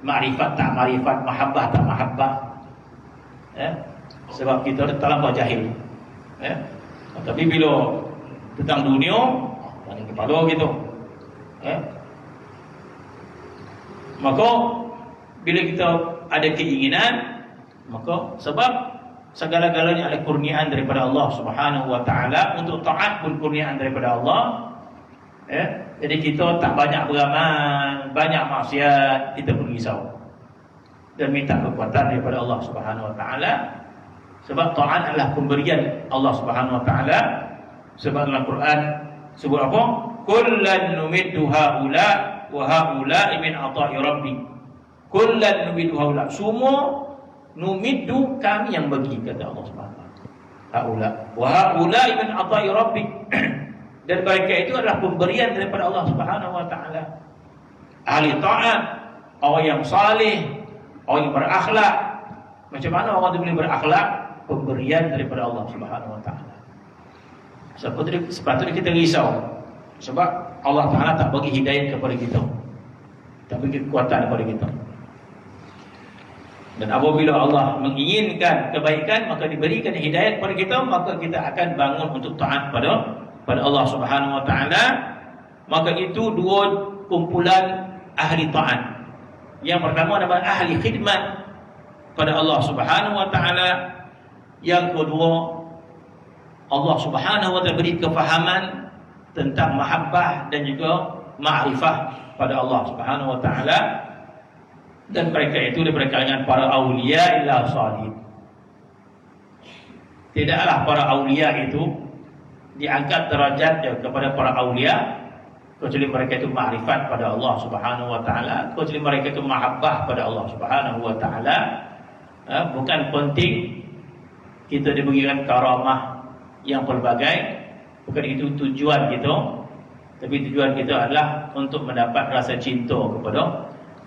makrifat tak makrifat, mahabbah tak mahabbah. Sebab kita terlampau jahil. Tapi bila tentang dunia, paling kepala gitu. Maka bila kita ada keinginan, maka sebab segala-galanya adalah kurniaan daripada Allah Subhanahu wa taala. Untuk taat pun kurniaan daripada Allah. Jadi kita tak banyak beramal, banyak maksiat, kita pun risau dan minta kekuatan daripada Allah Subhanahu wa taala. Sebab taat adalah pemberian Allah Subhanahu wa taala. Sebab dalam Quran sebut apa? Kullan numiddu haula wa haula min ata'i rabbik. Kullan numiddu haula. Semua numiddu kami yang bagi, kata Allah Subhanahu wa taala. Haula wa haula min ata'i rabbik. Dan mereka itu adalah pemberian daripada Allah Subhanahu wa taala. Ahli taat, orang yang saleh, orang yang berakhlak. Macam mana orang itu boleh berakhlak? Pemberian daripada Allah Subhanahu wa taala. Sepatutnya kita risau sebab Allah Taala tak bagi hidayah kepada kita. Tak bagi kekuatan kepada kita. Dan apabila Allah menginginkan kebaikan, maka diberikan hidayah kepada kita, maka kita akan bangun untuk taat pada Allah Subhanahu wa taala. Maka itu kumpulan ahli taat. Yang pertama adalah ahli khidmat pada Allah Subhanahu wa taala. Yang kedua, Allah Subhanahu wa taala beri kefahaman tentang mahabbah dan juga ma'rifah pada Allah Subhanahu wa taala, dan mereka itu daripada kalangan para aulia illa salihin. Tidaklah para aulia itu diangkat derajatnya kepada para aulia kecuali mereka itu ma'rifat pada Allah Subhanahu wa taala, kecuali mereka itu mahabbah pada Allah Subhanahu wa taala. Bukan penting kita diberikan karamah yang pelbagai, bukan itu tujuan kita, tapi tujuan kita adalah untuk mendapat rasa cinta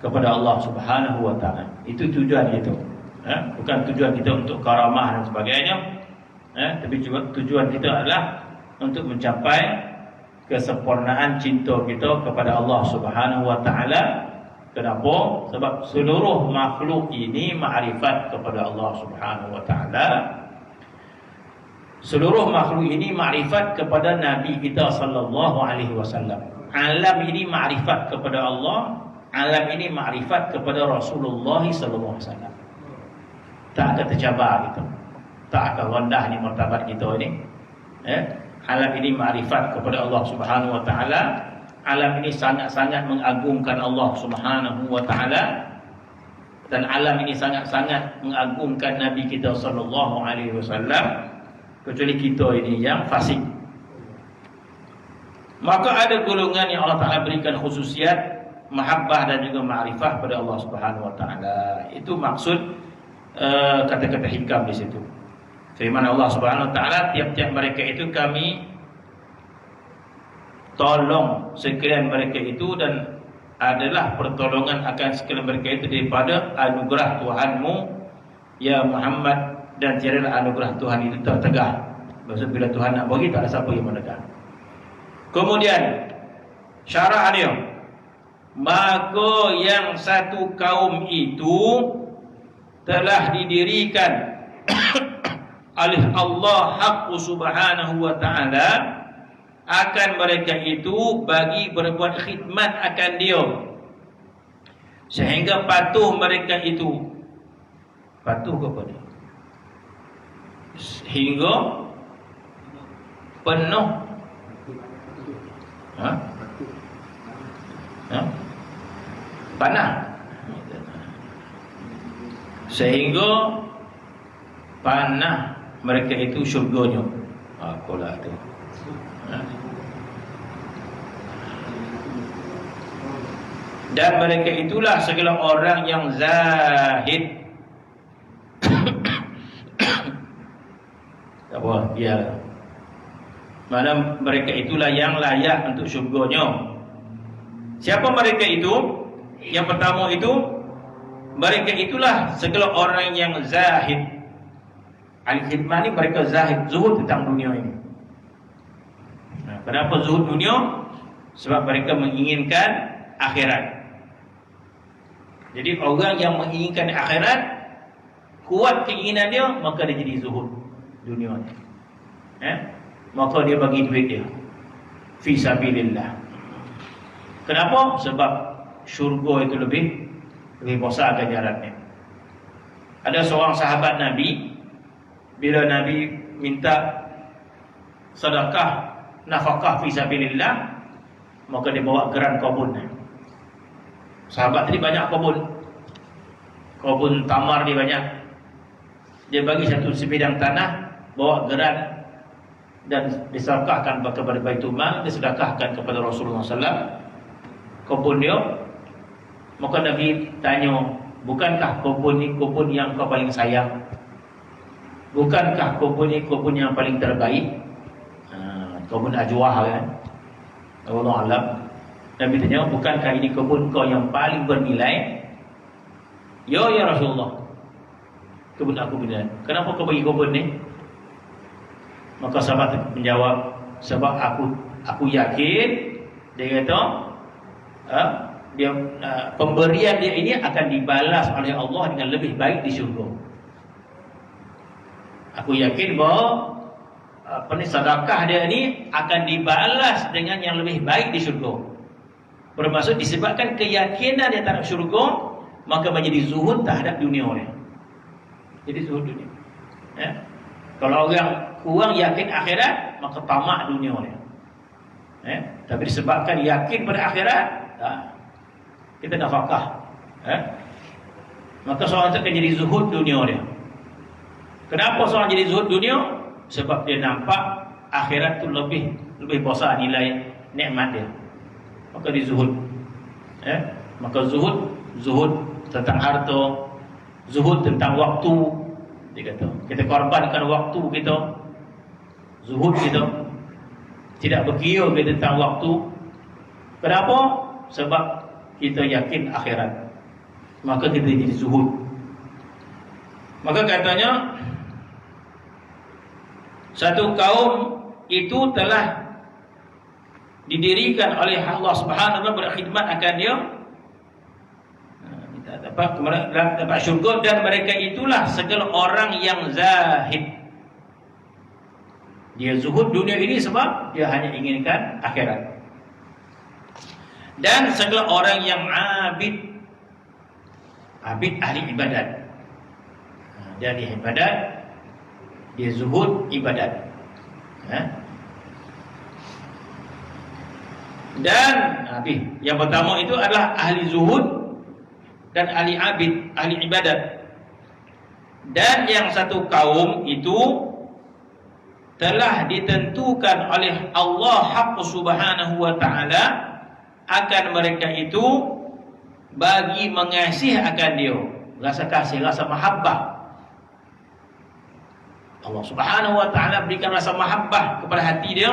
kepada Allah Subhanahu wa taala. Itu tujuan kita. Bukan tujuan kita untuk karamah dan sebagainya. Tapi tujuan kita adalah untuk mencapai kesempurnaan cinta kita kepada Allah Subhanahu wa taala. Kenapa? Sebab seluruh makhluk ini ma'rifat kepada Allah Subhanahu wa taala. Seluruh makhluk ini ma'rifat kepada Nabi kita sallallahu alaihi wasallam. Alam ini ma'rifat kepada Allah, alam ini ma'rifat kepada Rasulullah sallallahu alaihi wasallam. Tak akan tercabar kita, tak akan rendah ni martabat kita ni. Alam ini ma'rifat kepada Allah Subhanahu wa taala. Alam ini sangat-sangat mengagungkan Allah Subhanahu wa taala, dan alam ini sangat-sangat mengagungkan Nabi kita sallallahu alaihi wasallam, kecuali kita ini yang fasik. Maka ada golongan yang Allah Ta'ala berikan khususiat mahabbah dan juga ma'rifah pada Allah Subhanahu wa taala. Itu maksud kata-kata hikam di situ. Firman Allah Subhanahu wa taala, tiap-tiap mereka itu kami tolong sekalian mereka itu, dan adalah pertolongan akan sekalian mereka itu daripada anugerah Tuhanmu ya Muhammad, dan tiadalah anugerah Tuhan itu tertegah. Maksud bila Tuhan nak bagi, tak ada siapa yang menegak. Kemudian syarah dia, maka yang satu kaum itu telah didirikan oleh Allah Haqq Subhanahu wa taala akan mereka itu bagi berbuat khidmat akan dia, sehingga patuh mereka itu. Patuh kepada, hingga penuh panah, sehingga panah mereka itu syurganya. Apalah tu. Dan mereka itulah segala orang yang zahid. Tak apa, biar. Mana mereka itulah yang layak untuk syurganya. Siapa mereka itu? Yang pertama itu, mereka itulah segala orang yang zahid. Al-khidmah ni mereka zahid, zuhud tentang dunia ini. Kenapa zuhud dunia? Sebab mereka menginginkan akhirat. Jadi orang yang menginginkan akhirat, kuat keinginan dia, maka dia jadi zuhud dunia ni. Maka dia bagi duit dia fi sabilillah. Kenapa? Sebab syurga itu lebih besar ganjarannya. Ada seorang sahabat Nabi, bila Nabi minta sedekah nafkah fi sabilillah, maka dia bawa geran kebun. Sahabat tadi banyak kebun tamar dia banyak. Dia bagi satu sebidang tanah, bawa geran, dan disedekahkan kepada Baitul Mal, disedekahkan kepada Rasulullah SAW kebun dia. Maka Nabi tanya, bukankah kebun ni kebun yang kau paling sayang? Bukankah kebun ni kebun yang paling terbaik? Kebun ajwah kan, Allah alam. Nabi tanya, bukankah ini kebun kau yang paling bernilai? Ya Rasulullah, kebun aku bernilai. Kenapa kau bagi kebun ni? Maka sahabat menjawab, sebab aku yakin, dia kata, pemberian dia ini akan dibalas oleh Allah dengan lebih baik di syurga. Aku yakin bahawa sedekah dia ni akan dibalas dengan yang lebih baik di syurga. Bermaksud disebabkan keyakinan dia terhadap syurga, maka menjadi zuhud terhadap dunia dia. Jadi zuhud dunia. Ya. Kalau orang kurang yakin akhirat, maka tamak dunia dia. Ya. Tapi disebabkan yakin pada akhirat, kita nafkah. Ya. Maka seorang itu akan jadi zuhud dunia dia. Kenapa seorang jadi zuhud dunia? Sebab dia nampak akhirat itu lebih besar nilai nikmat dia. Maka dia zuhud. Ya. Maka zuhud tentang harta, zuhud tentang waktu. Dia kata, kita korbankan waktu kita, zuhud kita, tidak berkira tentang waktu. Kenapa? Sebab kita yakin akhirat. Maka kita jadi zuhud. Maka katanya, satu kaum itu telah didirikan oleh Allah Subhanahu wa taala berkhidmat akan dia, dapat syurga, dan mereka itulah segala orang yang zahid. Dia zuhud dunia ini sebab dia hanya inginkan akhirat. Dan segala orang yang abid ahli ibadat. Dia ahli ibadat, dia zuhud ibadat. Dan yang pertama itu adalah ahli zuhud dan ahli abid, ahli ibadat. Dan yang satu kaum itu telah ditentukan oleh Allah Haqq Subhanahu wa ta'ala akan mereka itu bagi mengasihi akan dia, rasa kasih, rasa mahabbah. Allah Subhanahu wa ta'ala berikan rasa mahabbah kepada hati dia,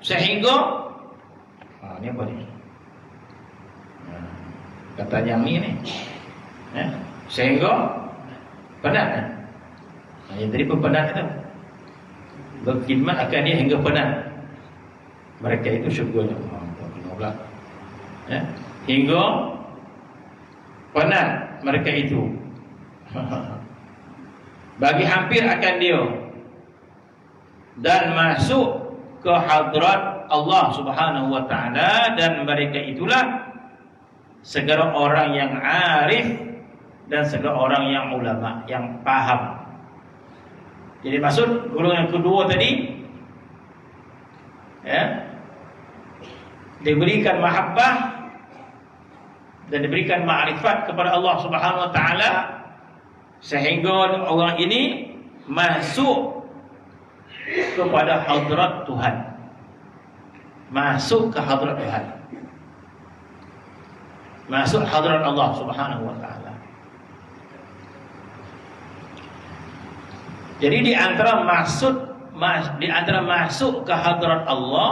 sehingga ini apa ni? Kata yang ni sehingga penat. Yang tadi pun penat itu, berkhidmat akan dia hingga penat. Mereka itu syurga. Hingga penat mereka itu. Bagi hampir akan dia dan masuk ke hadrat Allah Subhanahu wa ta'ala, dan mereka itulah segala orang yang arif dan segala orang yang ulama, yang paham. Jadi maksud golongan kedua tadi, diberikan mahabbah dan diberikan ma'rifat kepada Allah Subhanahu wa ta'ala, sehingga orang ini masuk kepada hadrat Tuhan, masuk ke hadrat Tuhan, masuk hadrat Allah Subhanahu wa ta'ala. Jadi di antara masuk ke hadrat Allah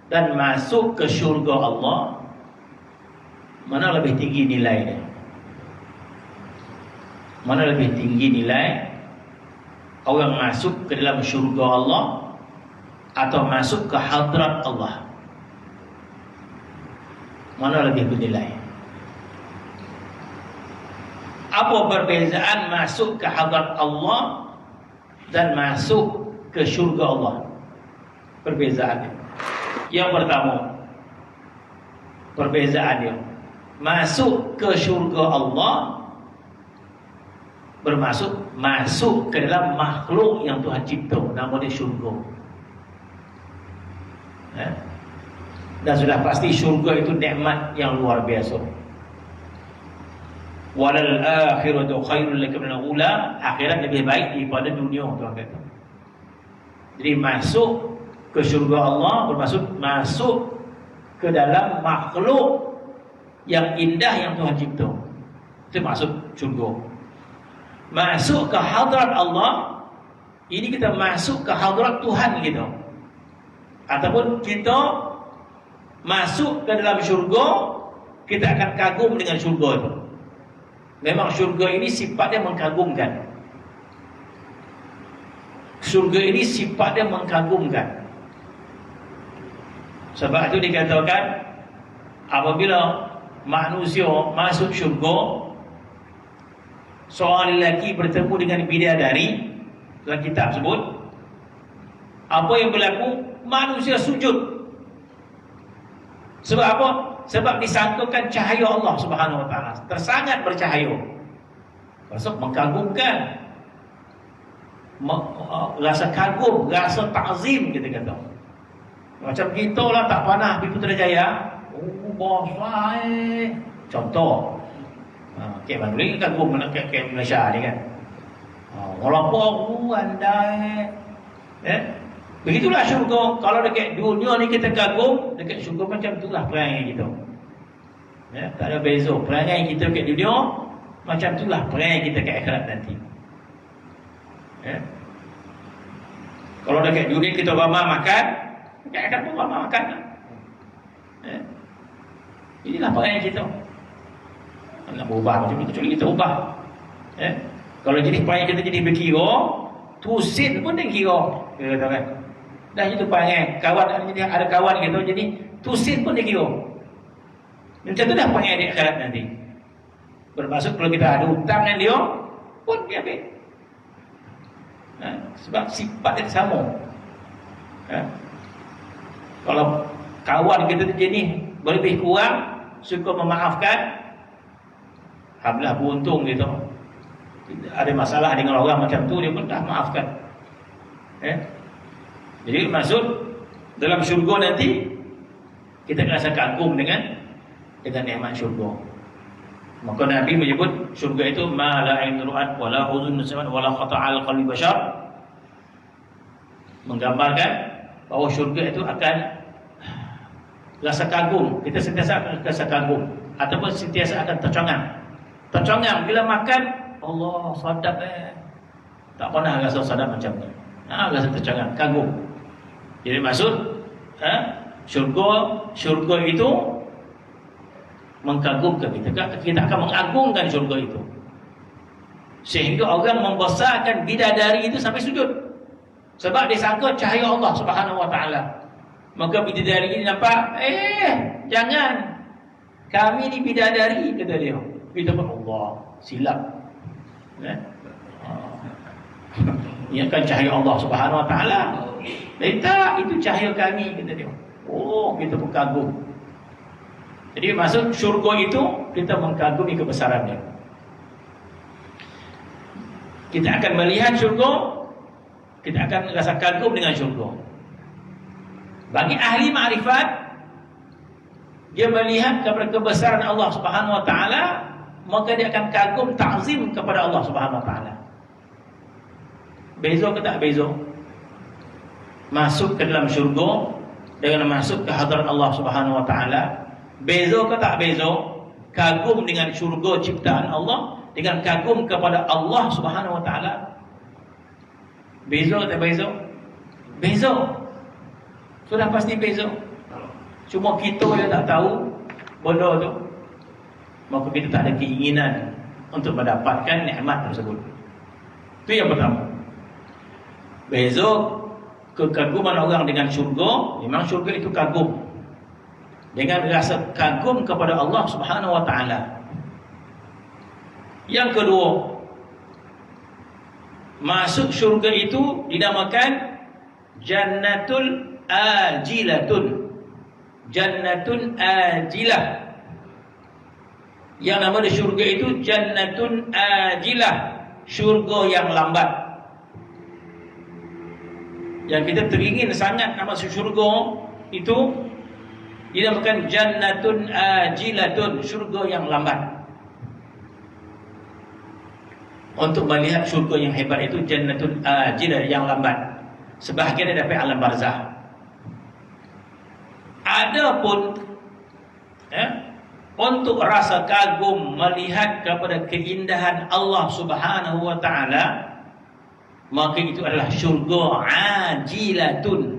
dan masuk ke syurga Allah, mana lebih tinggi nilainya? Mana lebih tinggi nilai orang masuk ke dalam syurga Allah atau masuk ke hadrat Allah? Mana lebih bernilai? Apa perbezaan masuk ke hadrat Allah dan masuk ke syurga Allah? Perbezaannya, yang pertama, perbezaannya, masuk ke syurga Allah bermaksud masuk ke dalam makhluk yang Tuhan cipta, namanya syurga. Dan sudah pasti syurga itu nikmat yang luar biasa. Walal akhiratu khairul laka minal ula, akhirat lebih baik daripada dunia, Tuhan kata. Jadi masuk ke syurga Allah bermaksud masuk ke dalam makhluk yang indah yang Tuhan cipta. Itu maksud syurga. Masuk ke hadrat Allah, ini kita masuk ke hadrat Tuhan kita, ataupun kita masuk ke dalam syurga, kita akan kagum dengan syurga itu. Memang syurga ini sifatnya mengkagumkan. Syurga ini sifatnya mengkagumkan. Sebab itu dikatakan, apabila manusia masuk syurga, seorang lelaki bertemu dengan bidadari, dalam kitab sebut, apa yang berlaku? Manusia sujud. Sebab apa? Sebab disangkakan cahaya Allah Subhanahu wa taala, tersangat bercahaya. Maksud mengagumkan, rasa kagum, rasa ta'zim kita kata. Macam kita lah tak panah pergi Putrajaya. Oh, besar contoh. Kek Bandung ni kagum nak kek Malaysia ni kan. Walaupun andai. Begitulah syurga. Kalau dekat dunia ni kita kagum, dekat syurga macam itulah perangai kita. Tak ada beza. Perangai kita dekat dunia macam itulah perangai kita kat akhirat nanti. Kalau dekat dunia kita ramah makan, dekat akhirat pun ramah makan. Inilah perangai kita. Nak berubah macam ni kecuali kita ubah. Kalau jadi perangai kita jadi berkira, tusin pun dia kira. Dia kata kan. Dah itu perangai kawan, jadi ada kawan kita jadi tusin pun dia kira. Macam tu dah perangai di akhirat nanti. Bermaksud kalau kita ada hutang dengan dia pun dia ambil. Sebab sifat dia sama. Kalau kawan kita tu jenis berlebih kurang, suka memaafkan, alhamdulillah beruntung gitu. Ada masalah dengan orang macam tu, dia pun dah maafkan. Jadi maksud dalam syurga nanti kita akan rasa kagum dengan nikmat syurga. Maka Nabi menyebut syurga itu ma la ain ru'at wa la uzun sami'at wa la khata'al qalbi bashar, menggambarkan bahawa syurga itu akan rasa kagum, kita sentiasa akan rasa kagum ataupun sentiasa akan tercengang. Tercengang bila makan, Allah sadap tak pernah rasa sadap macam ni. Rasa tercengang, kagum. Jadi maksud syurga itu mengagumkan kita akan mengagungkan syurga itu sehingga orang membesarkan bidadari itu sampai sujud sebab dia sangka cahaya Allah Subhanahu wa taala. Maka bidadari ini nampak, jangan, kami ni bidadari, kata dia. Kita pun Allah silap. Ini kan cahaya Allah Subhanahu wa taala. Tak, itu cahaya kami, kata dia. Oh, kita pun kagum. Jadi masuk syurga itu kita mengagumi kebesarannya. Kita akan melihat syurga, kita akan rasa kagum dengan syurga. Bagi ahli ma'rifat, dia melihat kepada kebesaran Allah Subhanahu wa taala, maka dia akan kagum, ta'zim kepada Allah Subhanahu wa taala. Beza ke tak beza? Masuk ke dalam syurga dengan masuk ke hadirat Allah Subhanahu wa taala, beza ke tak beza? Kagum dengan syurga ciptaan Allah dengan kagum kepada Allah Subhanahu wa taala. Beza ke tak beza? Beza. Sudah pasti beza. Cuma kita yang tak tahu benda tu, maka kita tak ada keinginan untuk mendapatkan nikmat tersebut. Itu yang pertama. Beza kekaguman orang dengan syurga, memang syurga itu kagum. Dengan rasa kagum kepada Allah Subhanahu wa taala. Yang kedua, masuk syurga itu dinamakan jannatul ajilatun. Jannatun ajilah. Yang nama di syurga itu jannatun ajilah, syurga yang lambat. Yang kita teringin sangat nama syurga itu dinamakan jannatun ajilatun, syurga yang lambat. Untuk melihat syurga yang hebat itu jannatun ajilah, yang lambat. Sebahagian dapat alam barzah. Adapun untuk rasa kagum melihat kepada keindahan Allah Subhanahu wa taala, maka itu adalah syurga ajilatun,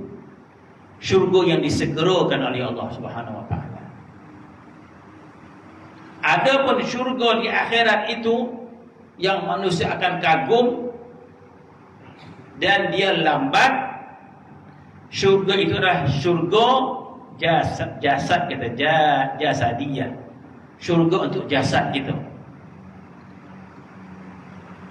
syurga yang disegerakan oleh Allah Subhanahu wa taala. Adapun syurga di akhirat itu yang manusia akan kagum dan dia lambat, syurga itu adalah syurga jasad kita, jasadiyah, syurga untuk jasad kita.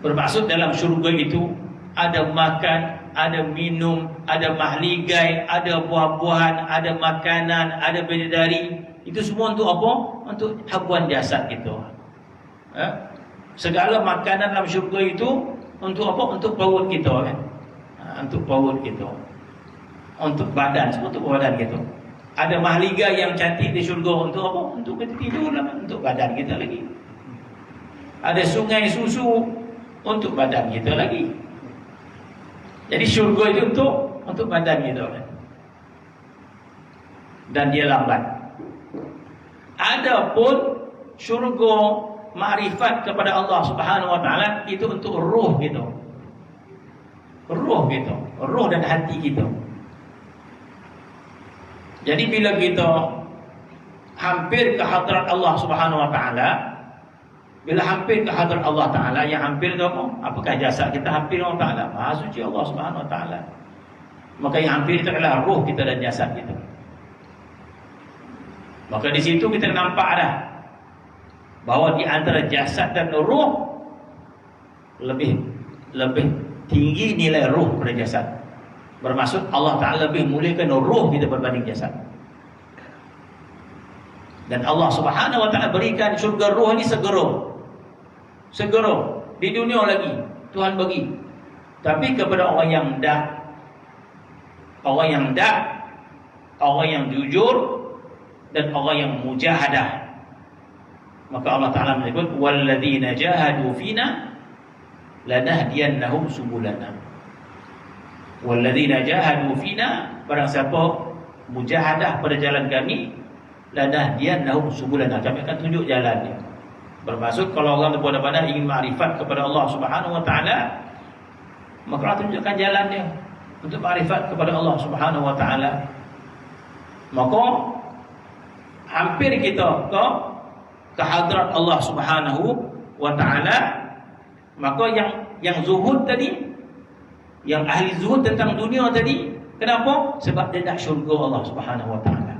Bermaksud dalam syurga itu ada makan, ada minum, ada mahligai, ada buah-buahan, ada makanan, ada bidadari. Itu semua untuk apa? Untuk habuan jasad kita. Segala makanan dalam syurga itu untuk apa? Untuk perut kita kan. Untuk perut kita. Untuk badan, semua untuk badan kita. Ada mahliga yang cantik di syurga untuk apa? Untuk kita tidur lah, untuk badan kita lagi. Ada sungai susu untuk badan kita lagi. Jadi syurga itu untuk badan kita kan. Dan dia lambat. Adapun syurga makrifat kepada Allah Subhanahu wa taala itu untuk roh kita. Roh kita, roh dan hati kita. Jadi bila kita hampir ke hadrat Allah Subhanahu wa taala, bila hampir ke hadrat Allah taala, yang hampir itu apa? Apakah jasad kita hampir Allah taala? Maha suci Allah Subhanahu wa taala. Maka yang hampir itu adalah roh kita dan jasad kita. Maka di situ kita nampak dah bahawa di antara jasad dan roh lebih tinggi nilai roh pada jasad. Bermaksud Allah Ta'ala lebih muliakan roh kita berbanding jasad. Dan Allah Subhanahu wa taala berikan syurga roh ni segera. Segera di dunia lagi Tuhan bagi. Tapi kepada orang yang dah, orang yang jujur dan orang yang mujahadah, maka Allah Ta'ala menyebut walladzina jahadu fina lanahdiyannahum subulana. Walladzina jahadu fina, barang siapa mujahadah pada jalan kami, lanahdiyannahum subulana, kami akan tunjuk jalan dia. Bermaksud kalau orang tu benar-benar ingin makrifat kepada Allah Subhanahu wa taala, maka Allah tunjukkan jalan dia untuk makrifat kepada Allah Subhanahu wa taala. Maka hampir kita ke hadrat Allah Subhanahu wa taala. Maka yang zuhud tadi, yang ahli zuhud tentang dunia tadi, kenapa? Sebab dia nak syurga Allah Subhanahu wa taala.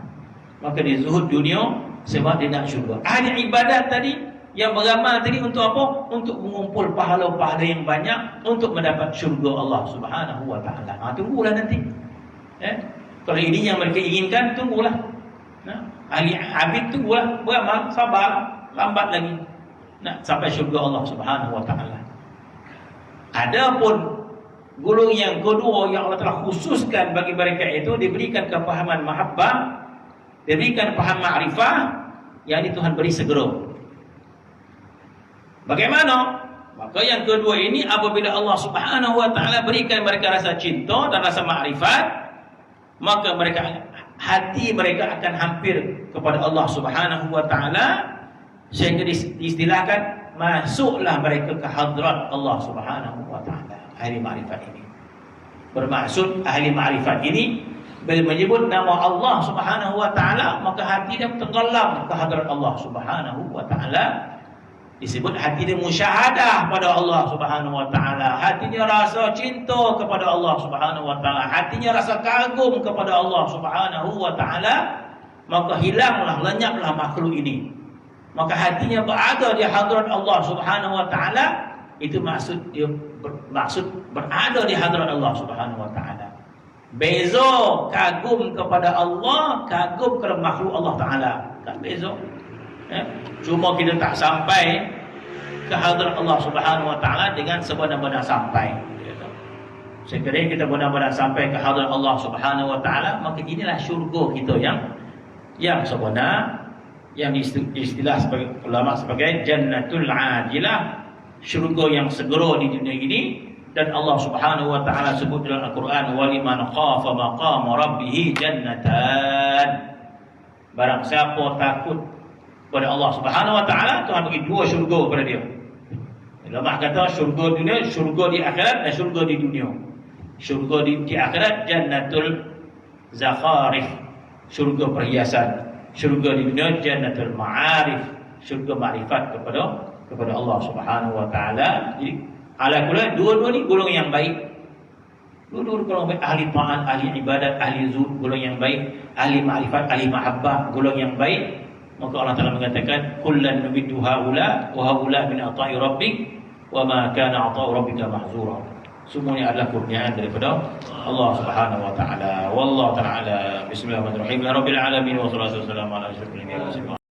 Maka dia zuhud dunia sebab dia nak syurga. Ahli ibadat tadi, yang beramal tadi untuk apa? Untuk mengumpul pahala-pahala yang banyak untuk mendapat syurga Allah Subhanahu wa taala. Tunggulah nanti. Kalau ini yang mereka inginkan, tunggulah. Ahli abid tunggulah, beramal, sabar, lambat lagi nak sampai syurga Allah Subhanahu wa taala. Adapun golongan yang kedua yang Allah telah khususkan bagi mereka itu diberikan kefahaman mahabbah, diberikan paham ma'rifah, yang ini Tuhan beri segera. Bagaimana? Maka yang kedua ini apabila Allah Subhanahu wa taala berikan mereka rasa cinta dan rasa ma'rifat, maka mereka, hati mereka akan hampir kepada Allah Subhanahu wa taala, sehingga diistilahkan masuklah mereka ke hadrat Allah Subhanahu wa taala. Ahli ma'rifat ini, bermaksud ahli ma'rifat ini bila menyebut nama Allah Subhanahu wa taala, maka hati dia tenggelam ke hadrat Allah Subhanahu wa taala. Disebut hati dia musyahadah pada Allah Subhanahu wa taala, hatinya rasa cinta kepada Allah Subhanahu wa taala, hatinya rasa kagum kepada Allah Subhanahu wa taala, maka hilanglah, lenyaplah makhluk ini. Maka hatinya berada di hadrat Allah Subhanahu wa taala. Itu maksud dia, maksud berada di hadrat Allah Subhanahu wa taala. Beza kagum kepada Allah, kagum kepada makhluk Allah taala, tak beza. Cuma kita tak sampai ke hadrat Allah Subhanahu wa taala dengan sebenar-benar sampai. Sekiranya kita benar-benar sampai ke hadrat Allah Subhanahu wa taala, maka inilah syurga kita yang sebenar, yang istilah sebagai ulama sebagai jannatul ajilah, syurga yang segera di dunia ini. Dan Allah Subhanahu wa taala sebut dalam Al-Quran, waliman khafa maqama rabbih jannatan. Barang siapa takut pada Allah Subhanahu wa taala, Tuhan bagi dua syurga kepada dia. Ulama kata syurga dunia, syurga di akhirat, dan syurga di dunia. Syurga di akhirat jannatul zakharif, syurga perhiasan. Syurga di dunia jannatul ma'arif, syurga makrifat kepada Allah Subhanahu wa taala. Jadi ala kulli dua-dua ni golongan yang baik. Dua-dua golongan baik, ahli taat, ahli ibadat, ahli zuhud, golongan yang baik, ahli ma'rifat, ahli mahabbah, golongan yang baik. Maka Allah Ta'ala mengatakan kullan numiddu haula wa haula min ata'i rabbik wa ma kana ata'u rabbika mahzura. Semuanya adalah kurniaan daripada Allah Subhanahu wa taala. Wallahu taala. Bismillahirrahmanirrahim. Rabbil alamin wassalatu wassalamu ala asyrofil anbiya'i